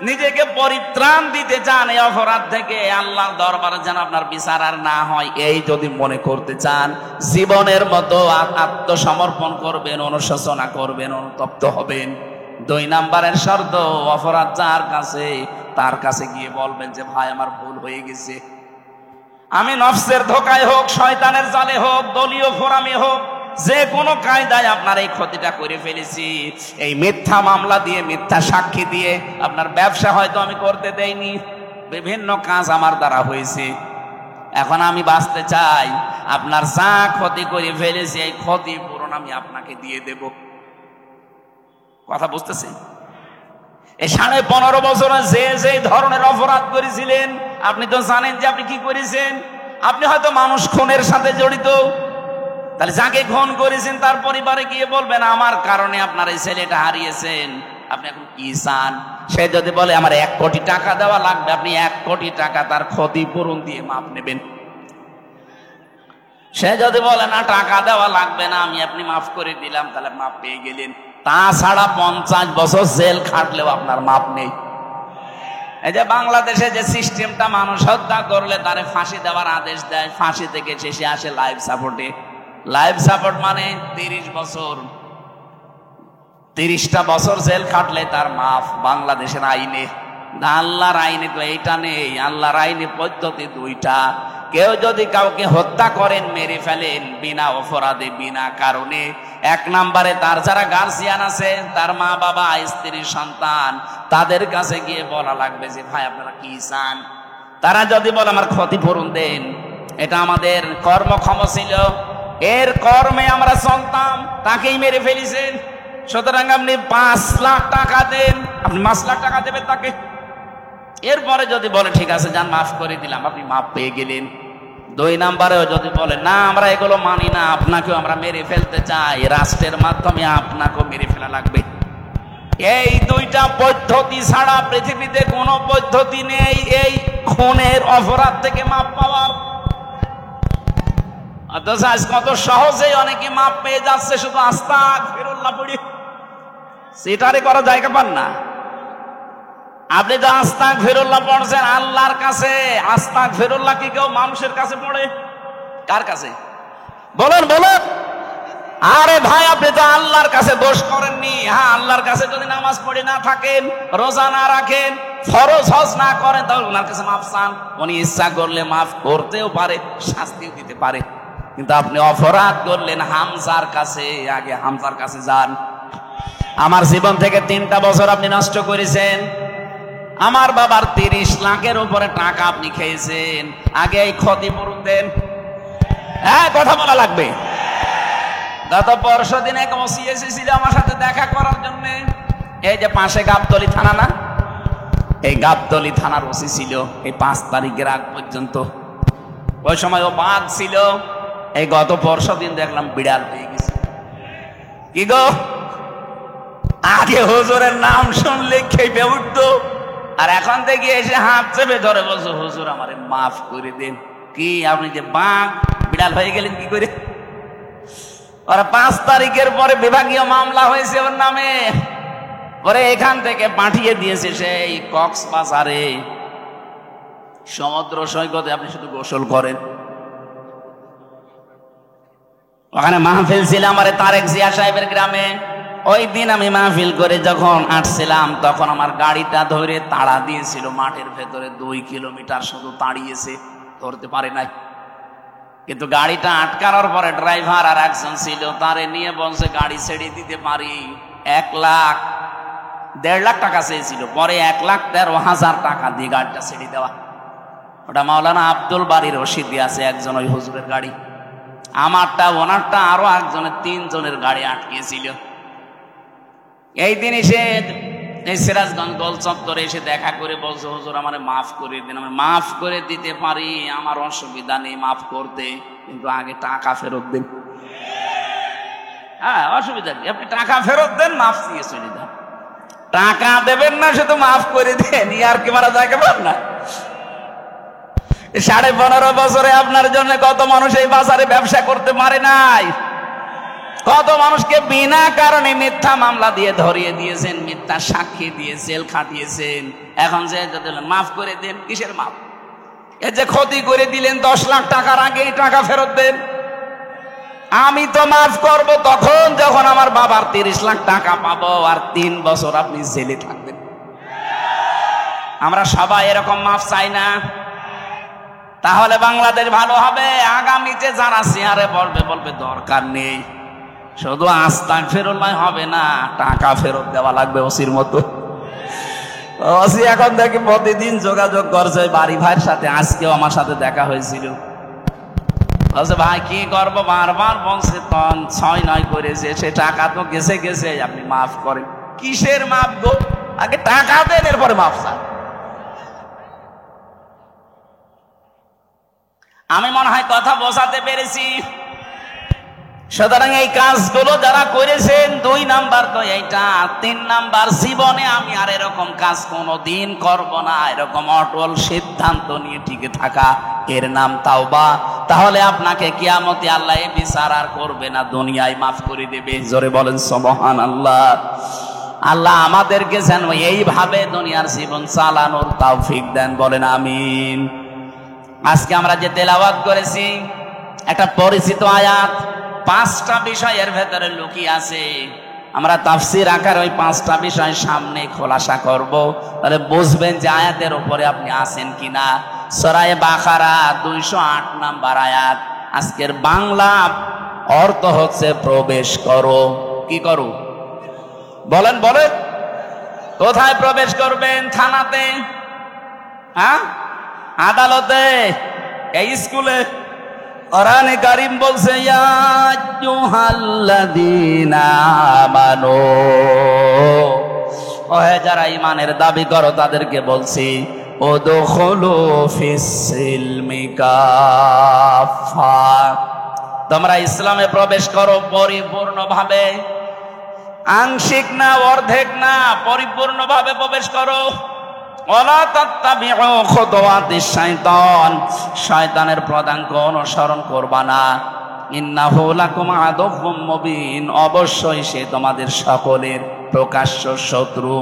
Speaker 1: নিজেকে পরিত্রাণ দিতে চান এই অপরাধ থেকে, আল্লাহর দরবারে যেন আপনার বিচার আর না হয়, এই যদি মনে করতে চান, জীবনের মতো আত্মসমর্পণ করবেন, অনুশোচনা করবেন, অনুতপ্ত হবেন। 2 নম্বরের শর্ত, অপরাধ যার কাছে তার কাছে গিয়ে বলবেন যে ভাই আমার ভুল হয়ে গেছে, আমি নফসের ধোকায় হোক, শয়তানের জালে হোক, দলীয় ফোরামে হোক, যে কোনো কায়দায় আপনার এই ক্ষতিটা করে ফেলেছি। এই মিথ্যা মামলা দিয়ে, মিথ্যা সাক্ষী দিয়ে আপনার ব্যবসা হয়তো আমি করতে দেইনি, বিভিন্ন কাজ আমার দ্বারা হয়েছে। এখন আমি বাঁচতে চাই, আপনার যা ক্ষতি করে ফেলেছি এই ক্ষতিপূরণ আমি আপনাকে দিয়ে দেব। কথা বুঝতেছেন? এই 15.5 বছরে যে ধরনের অপরাধ করেছিলেন, আপনি তো জানেন যে আপনি কি করেছেন। আপনি হয়তো মানুষ খুনের সাথে জড়িত, তাহলে যাকে খুন করেছেন তার পরিবারে গিয়ে বলবেন আমার কারণে আপনার এই ছেলেটা হারিয়েছেন, আপনি এখন কি চান? সে যদি বলে আমার 1 কোটি টাকা দেওয়া লাগবে, আপনি 1 কোটি টাকা তার ক্ষতিপূরণ দিয়ে মাপ নেবেন। সে যদি বলে না টাকা দেওয়া লাগবে না, আমি আপনি মাফ করে দিলাম, তাহলে মাপ পেয়ে গেলেন। তাছাড়া 50 বছর জেল খাটলেও আপনার মাপ নেই। এই যে বাংলাদেশে যে সিস্টেমটা, মানুষ হত্যা করলে তারে ফাঁসি দেওয়ার আদেশ দেয়, ফাঁসি থেকে শেষে আসে লাইফ সাপোর্টে। লাইফ সাপোর্ট মানে 30 বছর, 30টা বছর জেল খাটলে তার মাফ বাংলাদেশের আইনে। আল্লাহর আইনে তো এইটা নেই। আল্লাহর আইনে পদ্ধতি 2টা। কেউ যদি কাউকে হত্যা করেন, মেরে ফেলেন বিনা অপরাধে, বিনা কারণে, 1 নম্বরে তার যারা গার্জিয়ান আছে, তার মা বাবা, স্ত্রী, সন্তান, তাদের কাছে গিয়ে বলা লাগবে যে ভাই আপনারা কি চান। তারা যদি বলে আমার ক্ষতিপূরণ দেন, এটা আমাদের কর্মক্ষম ছিল, এর কর্মে আমরা চলতাম, তাকেই মেরে ফেলেছেন, সুতরাং আপনি 5 লাখ টাকা দেন, আপনি 5 লাখ টাকা দেবেন তাকে। এরপরে যদি বলে ঠিক আছে যান মাফ করে দিলাম, আপনি মাফ পেয়ে গেলেন। 2 নম্বরেও যদি বলে না আমরা এগুলো মানি না, আপনাকেও আমরা মেরে ফেলতে চাই, রাষ্ট্রের মাধ্যমে আপনাকেও মেরে ফেলা লাগবে। এই 2টা পদ্ধতি ছাড়া পৃথিবীতে কোনো পদ্ধতি নেই এই খুনের অপরাধ থেকে মাপ পাওয়ার। অথচ আজ কত সহজেই অনেকে মাপ পেয়ে যাচ্ছে শুধু আস্তাগফিরুল্লাহ পড়ে। সেটারে করা জায়গা পান না। আপনি তো আস্তাগফিরুল্লাহ পড়ছেন আল্লাহর কাছে, আস্তাগফিরুল্লাহ কি কেউ মানুষের কাছে পড়ে? কার কাছে বলেন বলেন? আরে ভাই আপনি তো আল্লাহর কাছে দোষ করেননি। হ্যাঁ, আল্লাহর কাছে যদি নামাজ পড়ে না থাকেন, রোজা না রাখেন, ফরজ হজ না করেন, তাহলে ওনার কাছে মাফ চান। উনি ইচ্ছা করলে মাফ করতেও পারে, শাস্তিও দিতে পারে। কিন্তু আপনি অপরাধ করলেন হামজার কাছে, আগে হামজার কাছে যান। আমার জীবন থেকে 3টা বছর আপনি নষ্ট করেছেন, আমার বাবার 30 লাখের উপরে টাকা আপনি খেয়েছেন, আগে এই ক্ষতিপূরণ দেন। হ্যাঁ, কথা বলা লাগবে। গত পরশুদিন এক ওসি এসেছিল আমার সাথে দেখা করার জন্য। এই যে পাশে গাবতলী থানা না, এই গাবতলী থানার ওসি ছিল এই 5 তারিখের আগ পর্যন্ত। ওই সময় ও বাঘ ছিল। এই গত পরশুদিন দেখলাম বিড়াল পেয়ে গেছে। কি গো, আগে হুজুরের নাম শুনলে খেপে উঠতো, আর এখন থেকে এসে হাত চেপে ধরে বলছো হুজুর আমারে মাফ করে দেন। কি আপনি যে বাঘ বিড়াল হয়ে গেলেন কি করে? ওরা 5 তারিখের পরে বিভাগীয় মামলা হয়েছে ওর নামে, পরে এখান থেকে পাঠিয়ে দিয়েছে সেই কক্সবাজারে। সমুদ্র সৈকতে আপনি শুধু গোসল করেন। ওখানে মাহফিল ছিল আমার তারেক জিয়া সাহেবের গ্রামে। ওই দিন আমি মাহফিল করে যখন আসছিলাম তখন আমার গাড়িটা ধরে তাড়া দিয়েছিল মাঠের ভেতরে, 2 কিলোমিটার শুধু তাড়িয়েছে, ধরতে পারে নাই। কিন্তু গাড়িটা আটকানোর পরে ড্রাইভার আর একজন ছিল, তারে নিয়ে বলছে গাড়ি ছেড়ে দিতে পারি। 1,00,000 1.5 টাকা চেয়েছিল, পরে 1,13,000 টাকা দিয়ে গাড়িটা ছেড়ে দেওয়া। ওটা মাওলানা আব্দুল বারী রশিদি আছে একজন, ওই হুজুরের গাড়ি। আমারটা, ওনারটা, আরো একজনের, 3 জনের গাড়ি আটকিয়েছিল। এই দিন এসে এই সিরাজগঞ্জ গোল চত্বরে এসে দেখা করে বলছে, হুজুর আমারে মাফ করে দিন। আমি মাফ করে দিতে পারি, আমার অসুবিধা নেই মাফ করতে, কিন্তু আগে টাকা ফেরত দিন। হ্যাঁ, অসুবিধা নেই, আপনি টাকা ফেরত দেন, মাফ দিয়ে চলে যান। টাকা দেবেন না, শুধু মাফ করে দেন, আর কি মারা যায় কেমন না। 15.5 বছরে আপনার জন্য কত মানুষ এই বাজারে ব্যবসা করতে পারে নাই, কত মানুষকে বিনা কারণে মিথ্যা মামলা দিয়ে ধরিয়ে দিয়েছেন, মিথ্যা সাক্ষী দিয়ে জেল খাটিয়েছেন। এখন যে মাফ করে দেন, কিসের মাফ? এই যে ক্ষতি করে দিলেন 10 লাখ টাকার আগে, টাকা ফেরত দেন। আমি তো মাফ করব তখন যখন আমার বাবার 30 লাখ টাকা পাবো, আর 3 বছর আপনি জেলে থাকবেন। আমরা সবাই এরকম মাফ চাই না, তাহলে বাংলাদেশ ভালো হবে। আগামীতে যারা চেয়ারে বলবে দরকার নেই, শুধু আস্তাগফিরুল্লাহ হবে না, টাকা ফেরত দেওয়া লাগবে ওসির মতো। ওসি এখন দেখি প্রতিদিন যোগাযোগ করছে বাড়ি ভাইয়ের সাথে। আজকেও আমার সাথে দেখা হয়েছিল, বলছে ভাই কি করবো, বারবার বলছে 6-9 করেছে, সে টাকা তো গেছে, আপনি মাফ করেন। কিসের মাফ গো? আগে টাকা দেন, এরপরে মাফ চান। আমি মনে হয় কথা বোঝাতে পেরেছি। সুতরাং এই কাজগুলো যারা করেছেন, 2 নাম্বার তো এইটা। 3 নাম্বার, জীবনে আমি আর এরকম কাজ কোনোদিন করব না, এরকম অটল সিদ্ধান্ত নিয়ে টিকে থাকা, এর নাম তাওবা। তাহলে আপনাকে কিয়ামতে আল্লাহ এই বিচার আর করবে না, দুনিয়ায় মাফ করে দেবে। জোরে বলেন সুবহানাল্লাহ। আল্লাহ আমাদেরকে যেন এইভাবে দুনিয়ার জীবন চালানোর তৌফিক দেন, বলেন আমিন। আজকে আমরা যে তেলাওয়াত করেছি, একটা পরিচিত আয়াত, 5টা বিষয়ের ভেতরে লুকিয়ে আছে। আমরা তাফসীর আকার ওই 5টা বিষয় সামনে খোলাসা করব, তাহলে বুঝবেন যে আয়াতের উপরে আপনি আছেন কিনা। সূরা বাকারা 208 নাম্বার আয়াত। আজকের বাংলা অর্থ হচ্ছে প্রবেশ করো। কি করো? বলেন বলেন। কোথায় প্রবেশ করবেন? থানাতে, হ্যাঁ, আদালতে, এই স্কুলে। কোরআনে কারীম বলছে ইয়া আইয়ুহাল্লাযীনা আমানু, ওহে যারা ঈমানের দাবি করো তাদেরকে বলছি, উদখুলু ফিস-সিলমি কাফা, তোমরা ইসলামে প্রবেশ করো পরিপূর্ণভাবে, আংশিক না, অর্ধেক না, পরিপূর্ণভাবে প্রবেশ করো। ওয়ালা তাত্তাবিউ খুতুওয়াতিশ শাইতান, শয়তানের পদাঙ্ক অনুসরণ করবা না। ইন্নাহু লাকুম আদুউম মুবিন, অবশ্যই সে তোমাদের সকলের প্রকাশ্য শত্রু।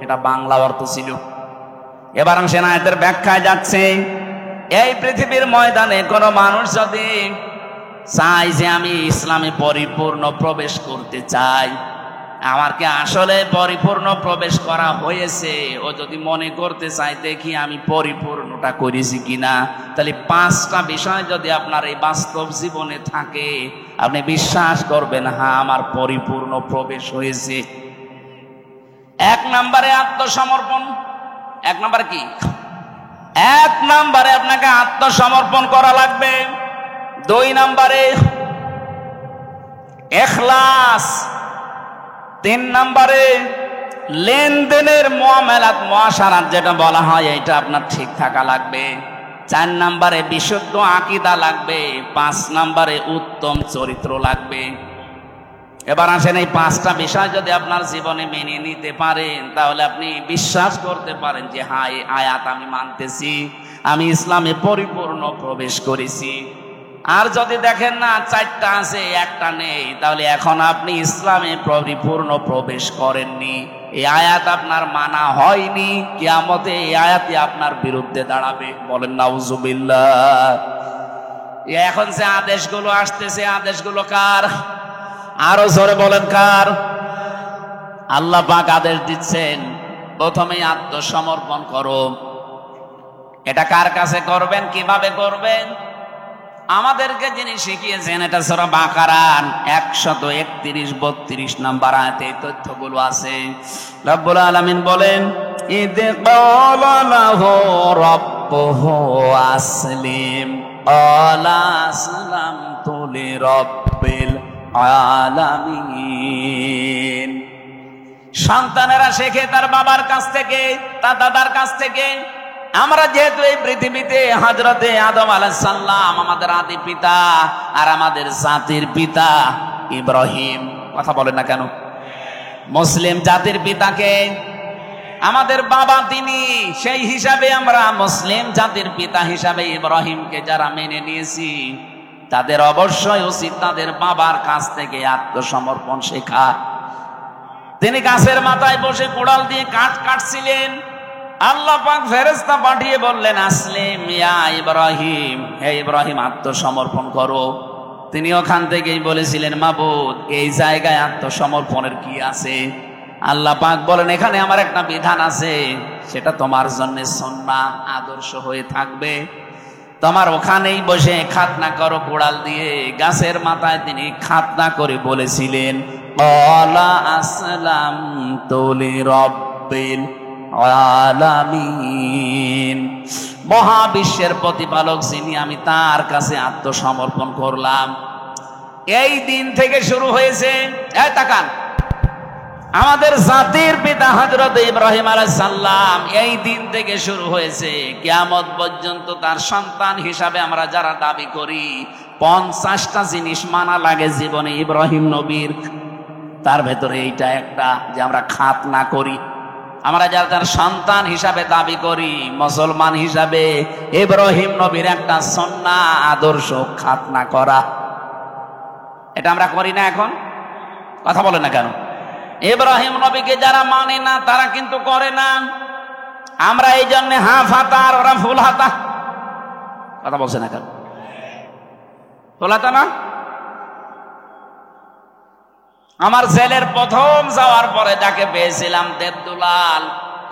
Speaker 1: এটা বাংলা অর্থ ছিল। এবার সে আয়াতের ব্যাখ্যায় যাচ্ছে। এই পৃথিবীর ময়দানে কোনো মানুষ যদি চাই যে আমি ইসলামে পরিপূর্ণ প্রবেশ করতে চাই, আমার কি আসলে পরিপূর্ণ প্রবেশ করা হয়েছে, ও যদি মনে করতে চাই দেখি আমি পরিপূর্ণটা করেছি কিনা, তাহলে 5টা বিষয় যদি আপনার এই বাস্তব জীবনে থাকে, আপনি বিশ্বাস করবেন হ্যাঁ আমার পরিপূর্ণ প্রবেশ হয়েছে। 1 নম্বরে আত্মসমর্পণ। 1 নম্বরে কি? 1 নম্বরে আপনাকে আত্মসমর্পণ করা লাগবে। 2 নম্বরে ইখলাস। 3 নম্বরে লেনদেনের মুআমালাত, মুআশারাত যেটা বলা হয়, এটা আপনার ঠিক থাকা লাগবে। 4 নম্বরে বিশুদ্ধ আকীদা লাগবে। 5 নম্বরে উত্তম চরিত্র লাগবে। এবার আসেন, এই 5টা বিষয় যদি আপনার জীবনে মেনে নিতে পারেন, তাহলে আপনি বিশ্বাস করতে পারেন যে হ্যাঁ এই আয়াত আমি মানতেছি, আমি ইসলামে পরিপূর্ণ প্রবেশ করেছি। আর যদি দেখেন না 4টা আছে একটা নেই, তাহলে এখন আপনি ইসলামে পরিপূর্ণ প্রবেশ করেননি। এই আয়াত আপনার মানা হয়নি, কিয়ামতে এই আয়াতই আপনার বিরুদ্ধে দাঁড়াবে। বলেন নাউজুবিল্লাহ। এখন যে আদেশগুলো আসতেছে, আদেশগুলো কার? আরো জোরে বলেন কার? আল্লাহ পাক আদেশ দিচ্ছেন প্রথমেই আত্মসমর্পণ করো। এটা কার কাছে করবেন, কিভাবে করবেন? আমাদেরকে যিনি শিখিয়েছেন, এটা সূরা বাকারা 131-32 নম্বর আয়াতে এই তথ্যগুলো আছে। রব্বুল আলামিন বলেন, ইদ ক্বালা লাহু রাব্বুহু আসলিম ক্বালা আসলামতু লিরাব্বিল আলামিন। সন্তানেরা শেখে তার বাবার কাছ থেকে, তার দাদার কাছ থেকে। আমরা যেহেতু এই পৃথিবীতে হযরতে আদম আলাইহিস সালাম আমাদের আদি পিতা, আর আমাদের জাতির পিতা ইব্রাহিম, কথা বলেন না কেন? মুসলিম জাতির পিতাকে আমাদের বাবা তিনি, সেই হিসাবে আমরা মুসলিম জাতির পিতা হিসাবে ইব্রাহিমকে যারা মেনে নিয়েছি, তাদের অবশ্যই উচিত তাদের বাবার কাছ থেকে আত্মসমর্পণ শেখা। তিনি গাছের মাথায় বসে কোড়াল দিয়ে কাঠ কাটছিলেন। আল্লাহ পাক ফেরেশতা পাঠিয়ে বললেন, আসলিম ইয়া ইব্রাহিম, হে ইব্রাহিম আত্মসমর্পণ করো। তিনি ওখান থেকেই বলেছিলেন, মাবুদ এই জায়গায় আত্মসমর্পণের কি আছে? আল্লাহ পাক বলেন, এখানে আমার একটা বিধান আছে, সেটা তোমার জন্য সুন্নাহ, আদর্শ হয়ে থাকবে। তোমার ওখানেই বসে খাতনা করো কোড়াল দিয়ে। গাছের মাথায় তিনি খাতনা করে বলেছিলেন, ক্বালা আসলামতু লিরাব্বিল আলামিন, মহাবিশ্বের প্রতিপালক যিনি, আমি তার কাছে আত্মসমর্পণ করলাম। এই দিন থেকে শুরু হয়েছে, এই তাকান, আমাদের জাতির পিতা হযরত ইব্রাহিম আলাইহিস সালাম, এই দিন থেকে শুরু হয়েছে কিয়ামত পর্যন্ত তার সন্তান হিসাবে আমরা যারা দাবি করি, 50টা জিনিস মানা লাগে জীবনে ইব্রাহিম নবীর। তার ভেতরে এইটা একটা, যে আমরা খাতনা করি। আমরা যারা তার সন্তান হিসাবে দাবি করি, মুসলমান হিসাবে, ইব্রাহিম নবীর একটা সুন্নাহ আদর্শ খাতনা করা। এটা আমরা করি না এখন? কথা বলে না কেন? ইব্রাহিম নবীকে যারা মানে না তারা কিন্তু করে না। আমরা এই জন্য হাফ হাতা আর ওরা ফুল হাতা। কথা বলছে না কেন? ফুল হাতা না? আমার জেলের প্রথম যাওয়ার পরে যাকে পেয়েছিলাম, দেবদুলাল,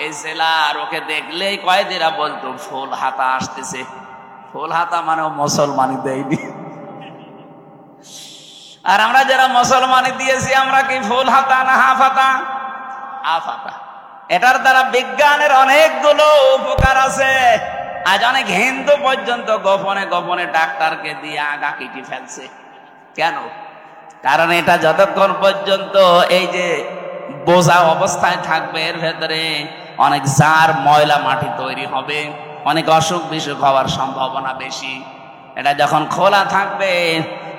Speaker 1: এই জেলার, ওকে দেখলেই কয়েদিরা বলতো ফুল হাতা আসতেছে। ফুল হাতা মানে মুসলমানই দেয়নি। আর আমরা যারা মুসলমানই দিয়েছি, আমরা কি ফুল হাতা না হাফ হাতা? হাফ হাতা। এটার দ্বারা বিজ্ঞানের অনেকগুলো উপকার আছে। আজ অনেক হিন্দু পর্যন্ত গোপনে গোপনে ডাক্তারকে দিয়ে আগা কেটে ফেলছে। কেন? কারণ এটা যতক্ষণ পর্যন্ত এই যে বোঝা অবস্থায় থাকবে, এর ভেতরে অনেক জার ময়লা মাটি তৈরি হবে, অনেক অসুখ বিসুখ হওয়ার সম্ভাবনা বেশি। এটা যখন খোলা থাকবে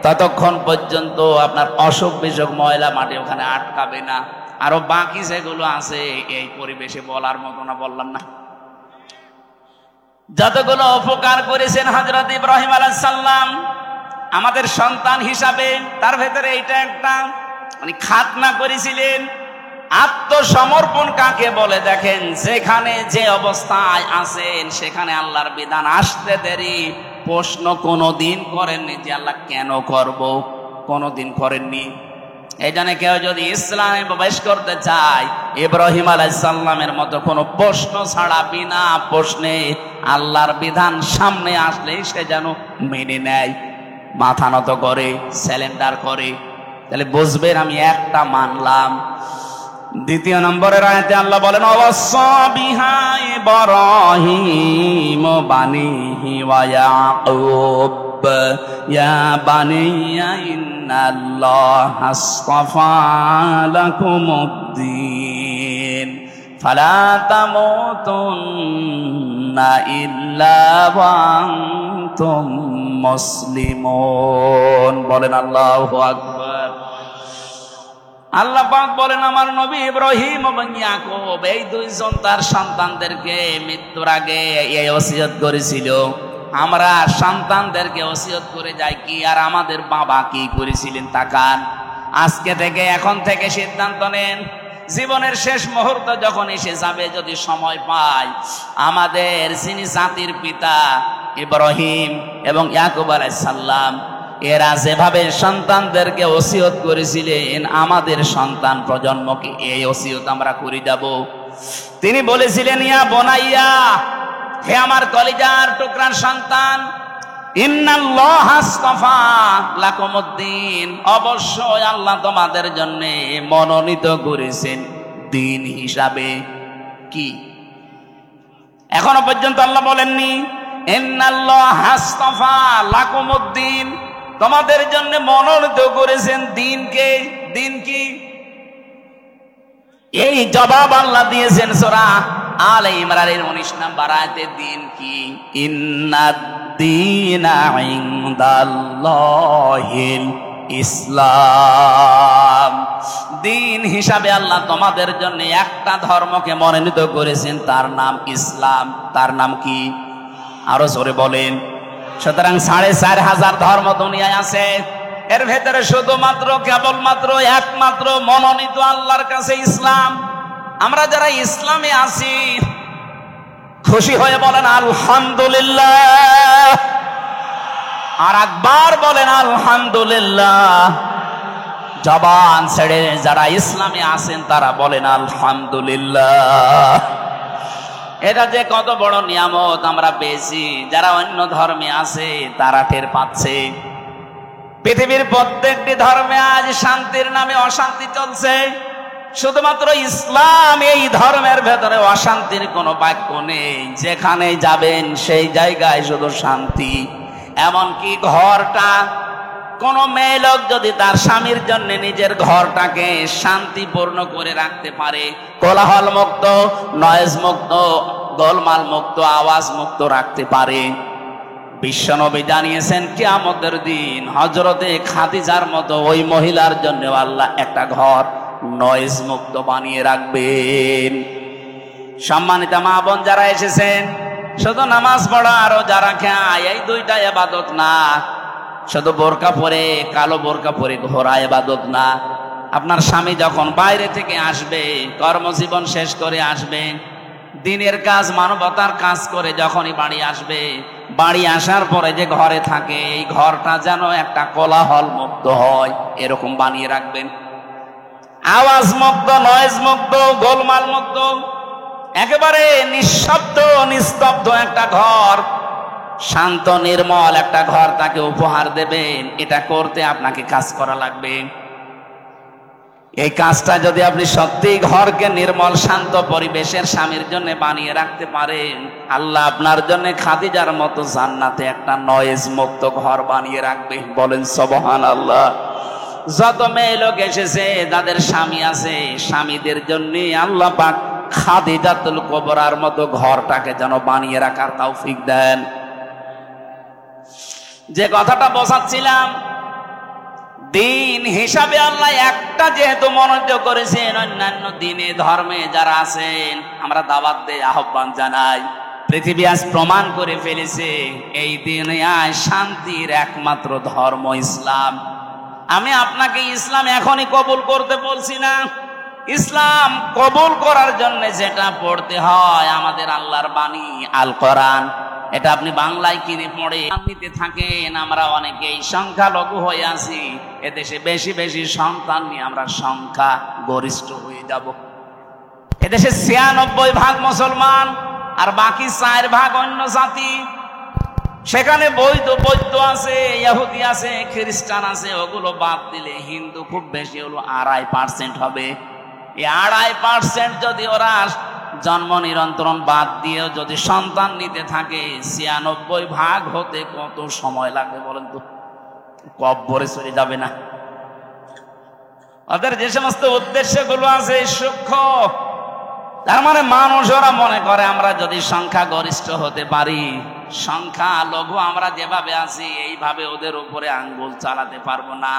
Speaker 1: ততক্ষণ পর্যন্ত আপনার অসুখ বিসুখ ময়লা মাটি ওখানে আটকাবে না। আরো বাকি যেগুলো আছে এই পরিবেশে বলার মতো না, বললাম না? যতগুলো উপকার করেছেন হযরত ইব্রাহিম আলাইহিস সালাম আমাদের সন্তান হিসাবে, তার ভেতরে এইটা একটা, উনি খাতনা করেছিলেন। আত্মসমর্পণ কাকে বলে দেখেন, যেখানে যে অবস্থায় আছেন সেখানে আল্লাহর বিধান আসতে দেরি প্রশ্ন কোনোদিন করেননি যে আল্লাহ কেন করব, কোনোদিন করেননি। এই জন্য কেউ যদি ইসলামে প্রবেশ করতে চায়, ইব্রাহিম আলাইহিস সালামের মতো কোনো প্রশ্ন ছাড়া বিনা প্রশ্নে আল্লাহর বিধান সামনে আসলেই সে যেন মেনে নেয়, মাথা নত করে, স্যালেন্ডার করে। তাহলে বুঝবেন আমি একটা মানলাম। দ্বিতীয় নম্বরের আয়াতে আল্লাহ বলেন, ওয়াসা বিহা ইব্রাহিম বানিহি ওয়া ইয়াকুব ইয়া বানিয়া ইন্নাল্লাহা আসতাফা লাকুমুদ-দীন ফালা তামুতুন্না ইল্লা ওয়া আনতুম মুসলিমুন। বলেন আল্লাহু আকবার। আল্লাহ পাক বলেন, আমার নবী ইব্রাহিম এবং ইয়াকুব এই দুইজন তার সন্তানদেরকে মৃত্যুর আগে এই ওসিয়ত করেছিল, আমরা সন্তানদেরকে ওসিয়ত করে যাই কি, আর আমাদের বাবা কি করেছিলেন তাকান। আজকে থেকে এখন থেকে সিদ্ধান্ত নেন, জীবনের শেষ মুহূর্ত যখন এসে যাবে, যদি সময় পাই, আমাদের যিনি জাতির পিতা ইব্রাহিম এবং ইয়াকুব আলাইহিস সালাম এরা যেভাবে সন্তানদেরকে ওসিয়ত করেছিলেন, আমাদের সন্তান প্রজন্মকে এই ওসিয়ত আমরা করে যাব। তিনি বলেছিলেন, ইয়া বনাইয়া, হে আমার কলিজার টুকরার সন্তান, ইন্নাল্লাহা আসতাফা লাকুমুদ্দিন, অবশ্যই আল্লাহ তোমাদের জন্য মনোনীত করেছেন দিন হিসাবে। কি এখনো পর্যন্ত আল্লাহ বলেননি ইন্নাল্লাহা আসতাফা লাকুমুদ্দিন, তোমাদের জন্য মনোনীত করেছেন দিনকে। দিন কি? এই জবাব আল্লাহ দিয়েছেন সূরা আলে ইমরানের 19 নম্বর আয়াতে। দিন কি? ইন্নাদ-দীনা ইনদাল্লাহিল ইসলাম। দিন হিসাবে আল্লাহ তোমাদের জন্য একটা ধর্মকে মনোনীত করেছেন, তার নাম ইসলাম। তার নাম কি? আরো জোরে বলেন। সুতরাং 4500 ধর্ম দুনিয়ায় আছে, এর ভেতরে শুধুমাত্র কেবলমাত্র একমাত্র মনোনীত আল্লাহর কাছে ইসলাম। আমরা যারা ইসলামে আছি, খুশি হয়ে বলেন আলহামদুলিল্লাহ, আর একবার বলেন আলহামদুলিল্লাহ। জবান ছেড়ে যারা ইসলামে আছেন তারা বলেন আলহামদুলিল্লাহ। এটা যে কত বড় নিয়ামত আমরা পেয়েছি, যারা অন্য ধর্মে আছে তারা টের পাচ্ছে। পৃথিবীর প্রত্যেকটি ধর্মে আজ শান্তির নামে অশান্তি চলছে, শুধুমাত্র ইসলাম এই ধর্মের ভেতরে অশান্তির কোনো বাক্য নেই। যেখানে যাবেন সেই জায়গায় শুধু শান্তি। এমনকি ঘরটা, কোন মেয়ে লোক যদি তার স্বামীর জন্য নিজের ঘরটাকে শান্তিপূর্ণ করে রাখতে পারে, কোলাহল মুক্ত, নয়েজ মুক্ত, গোলমাল মুক্ত, আওয়াজ মুক্ত রাখতে পারে, বিশ্বনবী জানিয়েছেন কিয়ামতের দিন হযরতে খাদিজার মতো ওই মহিলার জন্য আল্লাহ একটা ঘর নয়েজ মুক্ত বানিয়ে রাখবেন। সম্মানিত মা বোন যারা এসেছেন, শুধু নামাজ পড়া আর রোজা রাখা এই দুইটা ইবাদত না, শুধু বোরকা পরে, কালো বোরকা পরে ঘোরা ইবাদত না। আপনার স্বামী যখন বাইরে থেকে আসবে, কর্মজীবন শেষ করে আসবে, দিনের কাজ মানবতার কাজ করে যখনই বাড়ি আসবে, বাড়ি আসার পরে যে ঘরে থাকে এই ঘরটা যেন একটা কোলাহল মুক্ত হয়, এরকম বানিয়ে রাখবেন। আওয়াজ মুক্ত, নয়েজ মুক্ত, গোলমাল মুক্ত, একেবারে নিঃশব্দ নিস্তব্ধ একটা ঘর, শান্ত নির্মল একটা ঘর তাকে উপহার দেবেন। এটা করতে আপনাকে কাজ করা লাগবে। এই কাজটা যদি আপনি সত্যি ঘরকে নির্মল শান্ত পরিবেশের স্বামীর জন্য বানিয়ে রাখতে পারেন, আল্লাহ আপনার জন্য খাদিজার মতো জান্নাতে একটা নয়েজ মুক্ত ঘর বানিয়ে রাখবে। বলেন সুবহানাল্লাহ। যত মেয়ে লোক এসেছে যাদের স্বামী আছে, স্বামীদের জন্য আল্লাহ পাক খাদিজাতুল কুবরার মতো ঘরটাকে যেন বানিয়ে রাখার তৌফিক দেন। যে কথাটা বোঝাচ্ছিলাম, দিন হিসাবে আল্লাহ একটা যেহেতু মনোনীত করেছেন, অন্যান্য দিনে ধর্মে যারা আছেন আমরা দাওয়াত দেই, আহ্বান জানাই। পৃথিবী আজ প্রমাণ করে ফেলেছে এই দুনিয়ায় শান্তির একমাত্র ধর্ম ইসলাম। আমি আপনাকে ইসলাম এখনই কবুল করতে বলছি না। ইসলাম কবুল করার জন্য যেটা পড়তে হয় আমাদের আল্লাহর বাণী আল কোরআন, এটা আপনি বাংলায় কিনে পড়ে নিতে থাকেন। আমরা অনেকেই সংখ্যালঘু হয়ে আছি, এদেশে বেশি বেশি সন্তান নিয়ে আমরা সংখ্যা গরিষ্ঠ হয়ে যাব। এদেশে 96% মুসলমান আর বাকি 4% অন্য জাতি। সেখানে বৌদ্ধ আছে, ইহুদি আছে, খ্রিস্টান আছে, ওগুলো বাদ দিলে হিন্দু খুব বেশি হলো 2.5% হবে। এই 2.5% যদি ওরা জন্ম নিয়ন্ত্রণ বাদ দিয়েও যদি সন্তান নিতে থাকে, 96% হতে কত সময় লাগবে বলেন তো? কব্বরে চলে যাবে না? ওদের যে সমস্ত উদ্দেশ্যগুলো আছে সূক্ষ্ম। তার মানে মানুষ ওরা মনে করে আমরা যদি সংখ্যা গরিষ্ঠ হতে পারি, সংখ্যা লঘু আমরা যেভাবে আছি এইভাবে ওদের উপরে আঙ্গুল চালাতে পারবো না।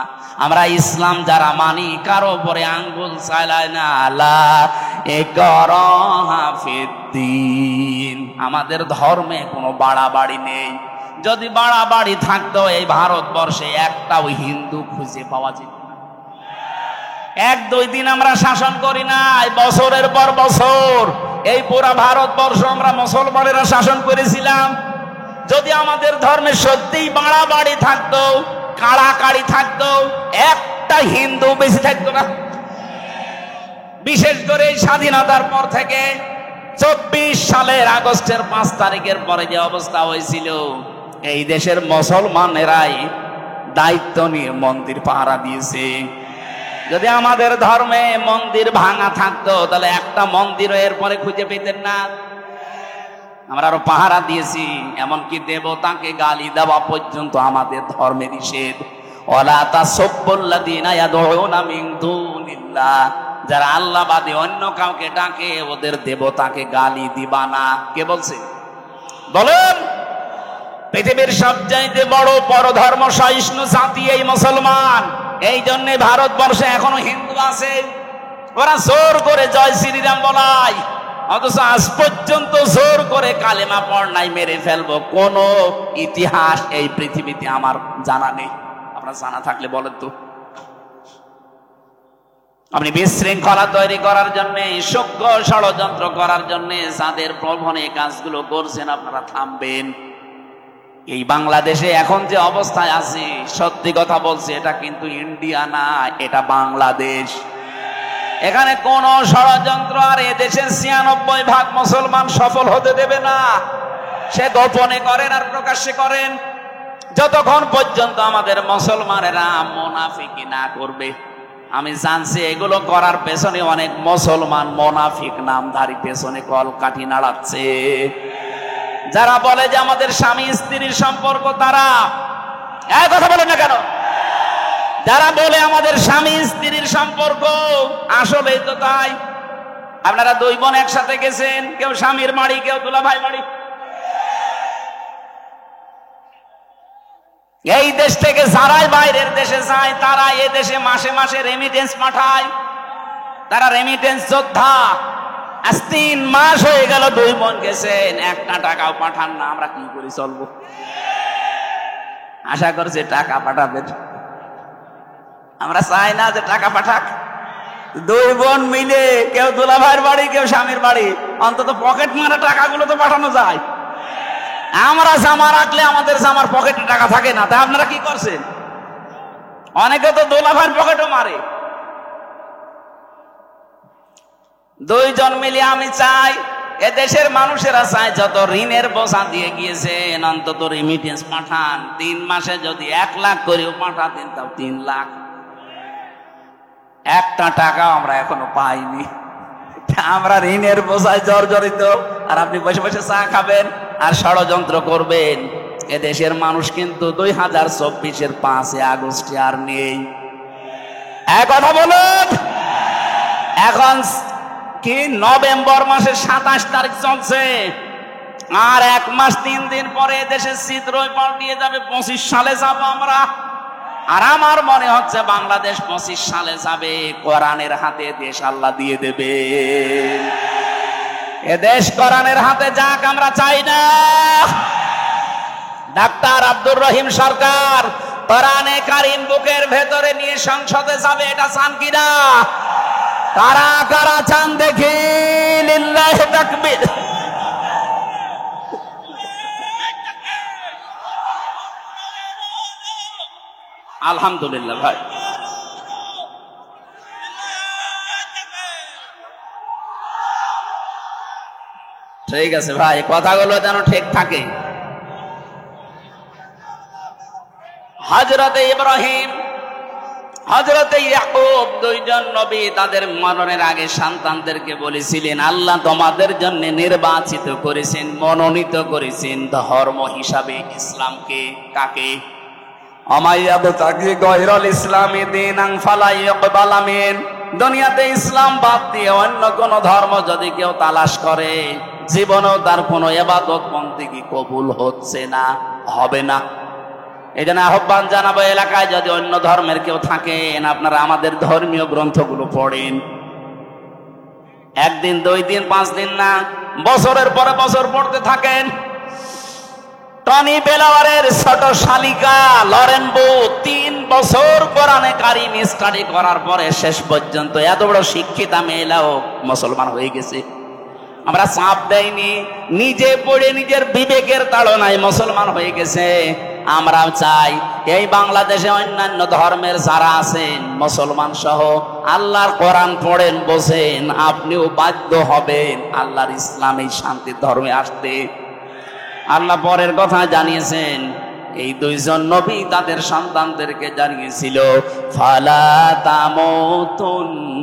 Speaker 1: আমরা ইসলাম যারা মানি কারো উপরে আঙ্গুল চালায় না। লা ইকরাহা ফিদ্দীন, আমাদের ধর্মে কোনো বাড়াবাড়ি নেই। যদি বাড়াবাড়ি থাকতো এই ভারতবর্ষে একটাও হিন্দু খুঁজে পাওয়া যেত না। 1-2 দিন আমরা শাসন করি না, বছরের পর বছর এই পুরা ভারতবর্ষ আমরা মুসলমানেরা শাসন করেছিলাম। যদি আমাদের ধর্মে সত্যিই বাড়াবাড়ি থাকতো, কাড়াকাড়ি থাকতো, একটা হিন্দু বেশি থাকতো না। বিশেষ করে স্বাধীনতার পর থেকে 24 সালের আগস্টের 5 তারিখের পরে যে অবস্থা হয়েছিল, এই দেশের মুসলমানেরাই দায়িত্ব নিয়ে মন্দির পাহারা দিয়েছে। যদি আমাদের ধর্মে মন্দির ভাঙা থাকতো তাহলে একটা মন্দিরও এরপরে খুঁজে পেতেন না। আমরা আরো পাহারা দিয়েছি, এমনকি দেবতাকে গালি দেওয়া পর্যন্ত আমাদের ধর্মে নিষেধ। ওয়ালা তাসাব্বুল্লাযীনা ইয়াদউনা মিন দুনিল্লাহ, যারা আল্লাহ বাদে অন্য কাউকে ডাকে ওদের দেবতাকে গালি দিবা না। কে বলছে বলেন? পৃথিবীর সবচাইতে বড় পরধর্ম সহিষ্ণু জাতি এই মুসলমান। এই জন্য ভারতবর্ষে এখনো হিন্দু আছে, ওরা জোর করে জয় শ্রীরাম বলায়, অথচ আজ পর্যন্ত জোর করে কালেমা পড়নায় মেরে ফেলবো কোন ইতিহাস এই পৃথিবীতে আমার জানা নেই। আপনার জানা থাকলে বলেন তো। আপনি বিশৃঙ্খলা তৈরি করার জন্য, সূক্ষ্ম ষড়যন্ত্র করার জন্য যাদের প্রলোভনে কাজগুলো করছেন আপনারা থামবেন। এই বাংলাদেশে এখন যে অবস্থায় আছে, সত্যি কথা বলছি, এটা কিন্তু ইন্ডিয়া না, এটা বাংলাদেশ। এখানে কোন ষড়যন্ত্র আর এদেশের 96% মুসলমান সফল হতে দেবে না। সে গোপনে করেন আর প্রকাশ্যে করেন, যতক্ষণ পর্যন্ত আমাদের মুসলমানেরা মুনাফিকি না করবে। আমি জানছি এগুলো করার পেছনে অনেক মুসলমান মুনাফিক নামধারী পেছনে কলকাঠি নাড়াচ্ছে। যারা বলে যে আমাদের স্বামী স্ত্রীর সম্পর্ক, তারা এক কথা বলে না কেন? যারা বলে আমাদের স্বামী স্ত্রীর সম্পর্ক, আসলেই তো তাই। আপনারা 2 বোন একসাথে গেছেন, কেউ স্বামীর বাড়ি, কেউ দুলাভাই বাড়ি। এই দেশ থেকে যারাই বাইরের দেশে যায়, তারা এই দেশে মাসে মাসে রেমিটেন্স পাঠায়। তারা রেমিটেন্স যোদ্ধা। আজ 3 মাস হয়ে গেল 2 বোন গেছেন, একটা টাকাও পাঠান না। আমরা কি করে চলবো? আশা করছে টাকা পাঠাবেন। আমরা চাই না যে টাকা পাঠাক। 2 বোন মিলে, কেউ দুলাভাইয়ের বাড়ি, কেউ স্বামীর বাড়ি, অন্তত পকেট মারা টাকাগুলো তো পাঠানো যায়। আমরা জামা রাখলে আমাদের জামার পকেটে টাকা থাকে না, তাই আপনারা কি করছেন? অনেকে তো দুলাভাইয়ের পকেটও মারে। 2 জন মিলে আমি চাই, এদেশের মানুষেরা চায় যত ঋণের বোঝা দিয়ে গিয়েছেন, অন্তত রেমিটেন্স পাঠান। 3 মাসে যদি 1 লাখ করেও পাঠাতেন, তাও 3 লাখ। একটা টাকাও আমরা এখনো পাইনি। আমরা ঋণের বোঝায় জর্জরিত, আর আপনি বসে বসে চা খাবেন আর ষড়যন্ত্র করবেন। এদেশের মানুষ কিন্তু 2024-এর 5 আগস্ট আর নেই। এক কথা বলুন, এখন কি নভেম্বর মাসের 27 তারিখ চলছে, আর 1 মাস 3 দিন পরে দেশের চিত্রই পাল্টিয়ে যাবে। 25 সালে যাব আমরা। আর আমার মনে হচ্ছে বাংলাদেশ 25 সালে যাবে, কোরআনের হাতে দেশ আল্লাহ দিয়ে দেবে। এ দেশ কোরআনের হাতে যাক, আমরা চাই না। ডাক্তার আব্দুর রহিম সরকার কোরআনে কারিম বুকের ভেতরে নিয়ে সংসদে যাবে, এটা চান কিনা? কারা কারা চান দেখি? লিল্লাহি তাকবীর। আলহামদুলিল্লাহ ভাই, ঠিক আছে ভাই, কথাগুলো যেন ঠিক থাকে। হযরতে ইব্রাহিম, হযরতে ইয়াকুব, 2 জন নবী তাদের মরণের আগে সন্তানদেরকে বলেছিলেন, আল্লাহ তোমাদের জন্য নির্বাচিত করেছেন, মনোনীত করেছেন ধর্ম হিসাবে ইসলামকে। কাকে? দুনিয়াতে ইসলাম বাদ দিয়ে অন্য কোন ধর্ম যদি কেউ তালাশ করে, জীবনেও তার কোন ইবাদত বন্দেগী কবুল হচ্ছে না, হবে না। এই জন্য আহ্বান জানাবো, এলাকায় যদি অন্য ধর্মের কেউ থাকেন, আপনারা আমাদের ধর্মীয় গ্রন্থগুলো পড়েন। 1 দিন 2 দিন 5 দিন না, বছরের পরে বছর পড়তে থাকেন। টনি বেলাওয়ারের ছোট শালিকা লরেন বু 3 বছর কোরআনে কারিম স্টাডি করার পরে শেষ পর্যন্ত এত বড় শিক্ষিতা মেয়েরাও মুসলমান হয়ে গেছে। আমরা চাপ দেয়নি, নিজে পড়ে নিজের বিবেকের তাড়নায় মুসলমান হয়ে গেছে। আমরা চাই এই বাংলাদেশে অন্যান্য ধর্মের যারা আছেন মুসলমান সহ আল্লাহর কোরআন পড়েন বোঝেন, আপনিও বাধ্য হবেন আল্লাহর ইসলামী শান্তির ধর্মে আসতে। আল্লাহ পরের কথা জানিয়েছেন, এই দুইজন নবী তাদের সন্তানদেরকে জানিয়েছিল, ফালা তামুতুন্না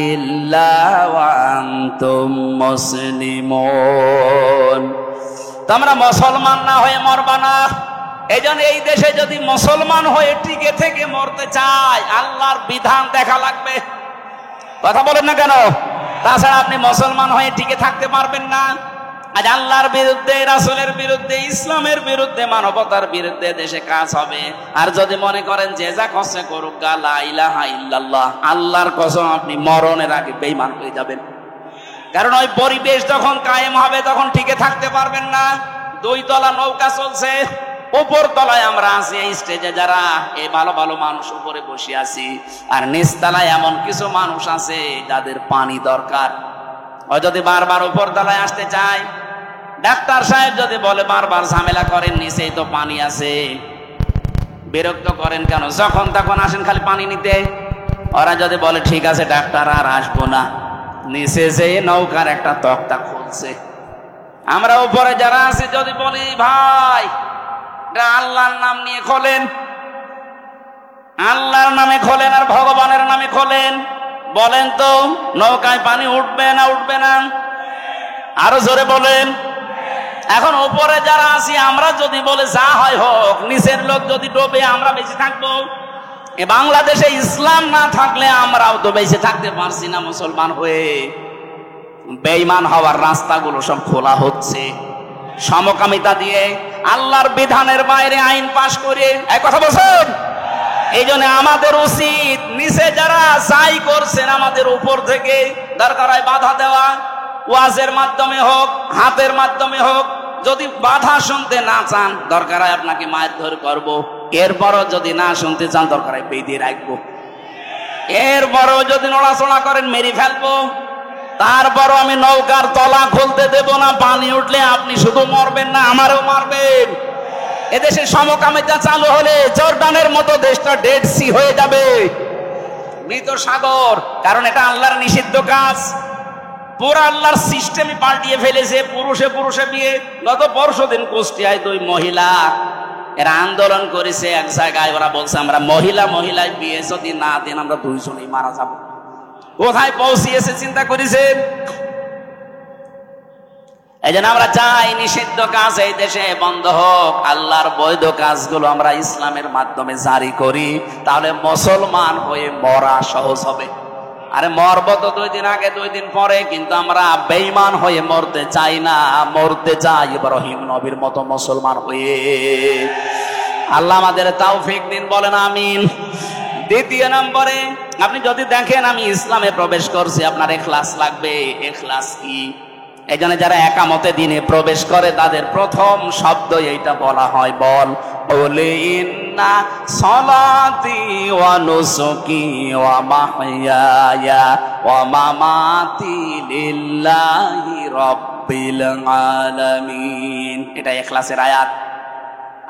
Speaker 1: ইল্লা ওয়া আনতুম মুসলিমুন। তোমরা মুসলমান না হয়ে মরবা না। এইজন্য এই দেশে যদি মুসলমান হয়ে টিকে থেকে মরতে চায় আল্লাহর বিধান দেখা লাগবে। কথা বলেন না কেন? তাছাড়া আপনি মুসলমান হয়ে টিকে থাকতে পারবেন না। আজ আল্লাহর বিরুদ্ধে, রাসূলের বিরুদ্ধে, ইসলামের বিরুদ্ধে, মানবতার বিরুদ্ধে দেশে কাজ হবে। আর যদি মনে করেন যে যা করছে করুক, লা ইলাহা ইল্লাল্লাহ, আল্লাহর কসম আপনি মরণের আগে বেঈমান হয়ে যাবেন। কারণ ওই পরিবেশ যখন কায়েম হবে তখন টিকে থাকতে পারবেন না। 2 তলা নৌকা চলছে, উপর তলায় আমরা আছি, এই স্টেজে যারা এই ভালো ভালো মানুষ উপরে বসে আছি, আর নিচ তলায় এমন কিছু মানুষ আছে যাদের পানি দরকার। ও যদি বারবার উপর তলায় আসতে চায়, ডাক্তার সাহেব যদি বলে বারবার ঝামেলা করেন, নিচেই তো পানি আছে, বিরক্ত করেন কেন, যখন তখন আসেন খালি পানি নিতে। ওরা যদি বলে ঠিক আছে ডাক্তার আর আসবো না, নিচে যে নৌকার একটা তক্তা খুলছে। আমরা উপরে যারা আছি যদি বলি ভাই আল্লাহর নাম নিয়ে খোলেন, আল্লাহর নামে খোলেন আর ভগবানের নামে খোলেন, বলেন তো নৌকায় পানি উঠবে না উঠবে না? আরো জোরে বলেন। এখন উপরে যারা আছি আমরা যদি বলে যা হয় হোক, নিচের লোক যদি ডোবে আমরা বেঁচে থাকবো? এ বাংলাদেশে ইসলাম না থাকলে আমরাও তো বেঁচে থাকতে পারছি না মুসলমান হয়ে। বেঈমান হওয়ার রাস্তাগুলো সব খোলা হচ্ছে সমকামিতা দিয়ে, আল্লাহর বিধানের বাইরে আইন পাশ করে। এক কথা বলছেন। এই জন্য আমাদের উচিত নিচে যারা যাই করছেন আমাদের উপর থেকে দরকার হয় বাধা দেওয়া, ওয়াজের মাধ্যমে হোক, হাতের মাধ্যমে হোক। যদি বাধা শুনতে না চান দরকার হয় আপনাকে মারধর করব, এরপরও যদি না শুনতে চান দরকার হয় বেঁধে রাখবো, এরপরও যদি নড়াচড়া করেন মেরে ফেলবো, তারপরও আমি নৌকার তলা খুলতে দেব না। পানি উঠলে আপনি শুধু মরবেন না, আমারও মারবেন। এদেশে সমকামিতা চালু হলে জর্ডানের মতো দেশটা ডেড সি হয়ে যাবে, মৃত সাগর। কারণ এটা আল্লাহর নিষিদ্ধ কাজ। পুরো আল্লাহর সিস্টেমই পাল্টিয়ে ফেলেছে। পুরুষে পুরুষে বিয়ে। গত পরশুদিন কুষ্টিয়ায় 2 মহিলা এরা আন্দোলন করেছে এক জায়গায়। ওরা বলছে আমরা মহিলায় বিয়ে যদি না দেন আমরা 2 জনেই মারা যাব। কোথায় পৌঁছিয়েছে চিন্তা করেছেন? এই জন্য আমরা চাই নিষিদ্ধ কাজ এই দেশে বন্ধ হোক, আল্লাহর বৈধ কাজগুলো আমরা ইসলামের মাধ্যমে জারি করি, তাহলে মুসলমান হয়ে মরা সহজ হবে। আরে মরবো তো 2 দিন আগে 2 দিন পরে, কিন্তু আমরা বেঈমান হয়ে মরতে চাই না, মরতে চাই ইব্রাহিম নবীর মতো মুসলমান হয়ে। আল্লাহ আমাদের তৌফিক দিন, বলেন আমিন। দ্বিতীয় নম্বরে আপনি যদি দেখেন আমি ইসলামে প্রবেশ করছি, আপনার ইখলাস লাগবে। ইখলাস কি? এই জন্য যারা একামতে দিনে প্রবেশ করে তাদের প্রথম শব্দ এইটা বলা হয়, বল বলে ইন্না সলাতি ওয়া নুসুকি ওয়া মাহইয়ায়া ওয়া মামাতি লিল্লাহি রাব্বিল আলামিন। এটা ইখলাসের আয়াত।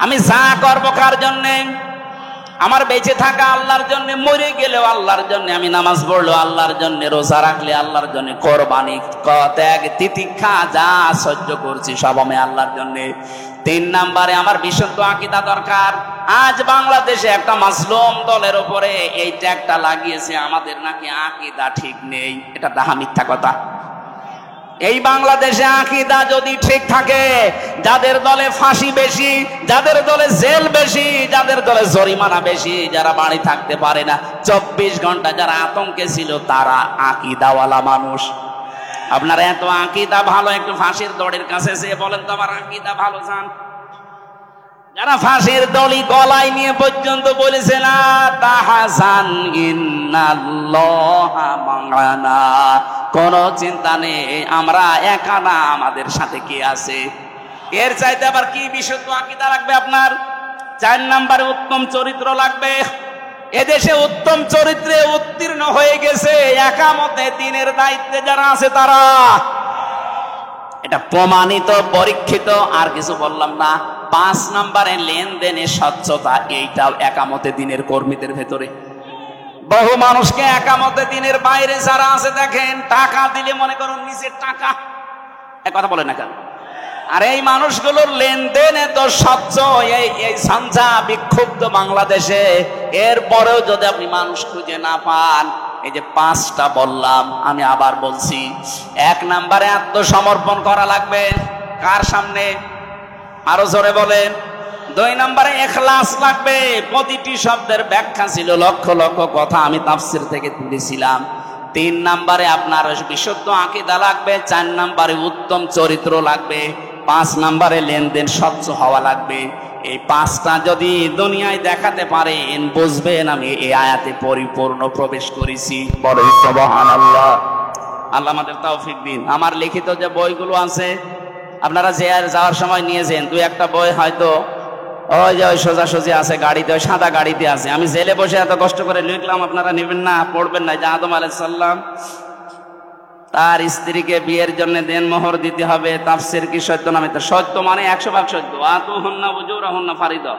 Speaker 1: আমি যা করব কার জন্য? আমার বেঁচে থাকা আল্লাহর জন্য, মরে গেলেও আল্লাহর জন্য, আমি নামাজ পড়লো আল্লাহর জন্য, রোজা রাখলে আল্লাহর জন্য, কোরবানি, ত্যাগ, তিতিক্ষা যা সহ্য করছি সব আমি আল্লাহর জন্য। 3 নম্বরে আমার বিশুদ্ধ আকীদা দরকার। আজ বাংলাদেশে একটা মাসলুম দলের উপরে এই ট্যাগটা লাগিয়েছে, আমাদের নাকি আকীদা ঠিক নেই। এটা ডাহা মিথ্যা কথা। এই বাংলাদেশে আকীদা যদি ঠিক থাকে, যাদের দলে ফাঁসি বেশি, যাদের দলে জেল বেশি, যাদের দলে জরিমানা বেশি, যারা বাড়ি থাকতে পারে না 24 ঘন্টা যারা আতঙ্কে ছিল, তারা আকীদাওয়ালা মানুষ। আপনার এত আকীদা ভালো, একটু ফাঁসির দড়ির কাছে যেয়ে বলেন তো আমার আকীদা ভালো যান। যারা ফাঁসির দড়ি গলায় নিয়ে পর্যন্ত বলেছে না তাহাজান ইন্নাল্লাহা মা'ানা, কোনো চিন্তা নেই, আমরা একা না, আমাদের সাথে কে আছে? এর চাইতে আবার কি বিশুদ্ধ আকীদা লাগবে আপনার? 4 নম্বরে উত্তম চরিত্র লাগবে। এদেশে উত্তম চরিত্রে উত্তীর্ণ হয়ে গেছে একামতে দ্বীনের দায়িত্বে যারা আছে তারা। এটা প্রমাণিত, পরীক্ষিত, আর কিছু বললাম না। 5 নম্বরে লেনদেনে স্বচ্ছতা, এইটাও একামতে দ্বীনের কর্মীদের ভেতরে। বহু মানুষকে একামতে দ্বীনের বাইরে যারা আছে দেখেন, টাকা দিলে মনে করুন নিজের টাকা, এক কথা বলে না কেন? আর এই মানুষগুলোর লেনদেন এত স্বচ্ছ, এই ঝঞ্ঝা বিক্ষুব্ধ বাংলাদেশে, এরপরেও যদি আপনি মানুষ খুঁজে না পান, এই যে 5টা বললাম, আমি আবার বলছি। 1 নম্বরে আত্মসমর্পণ করা লাগবে। কার সামনে? আরো জোরে বলেন। 2 নম্বরে ইখলাস লাগবে। প্রতিটি শব্দের ব্যাখ্যা ছিল লক্ষ লক্ষ কথা, আমি তাফসীর থেকে তুলেছিলাম। 3 নম্বরে আপনার বিশুদ্ধ আকীদা লাগবে। 4 নম্বরে উত্তম চরিত্র লাগবে। 5 নম্বরে লেনদেন স্বচ্ছ হওয়া লাগবে। এই 5টা যদি দুনিয়ায় দেখাতে পারেন, বুঝবেন আমি এই আয়াতে পরিপূর্ণ প্রবেশ করেছি। বলেন সুবহানাল্লাহ। আল্লাহ আমাদের তৌফিক দিন। আমার লিখিত যে বইগুলো আছে, আপনারা যে আর যাওয়ার সময় নিয়ে যান। 2-1টা বই হয়তো ওই যে ওই সোজাসুজি আছে গাড়িতে, ওই সাদা গাড়িতে আছে। আমি জেলে বসে এত কষ্ট করে লিখলাম, আপনারা নেবেন না, পড়বেন না। যে আদম আলাইহিস সালাম তার স্ত্রীকে বিয়ের জন্য দেনমোহর দিতে হবে, তাফসীর কি সত্য না মিথ্যা? সত্য মানে 100% সত্য। আতুহুন্না উজুরাহুন্না ফারিদা।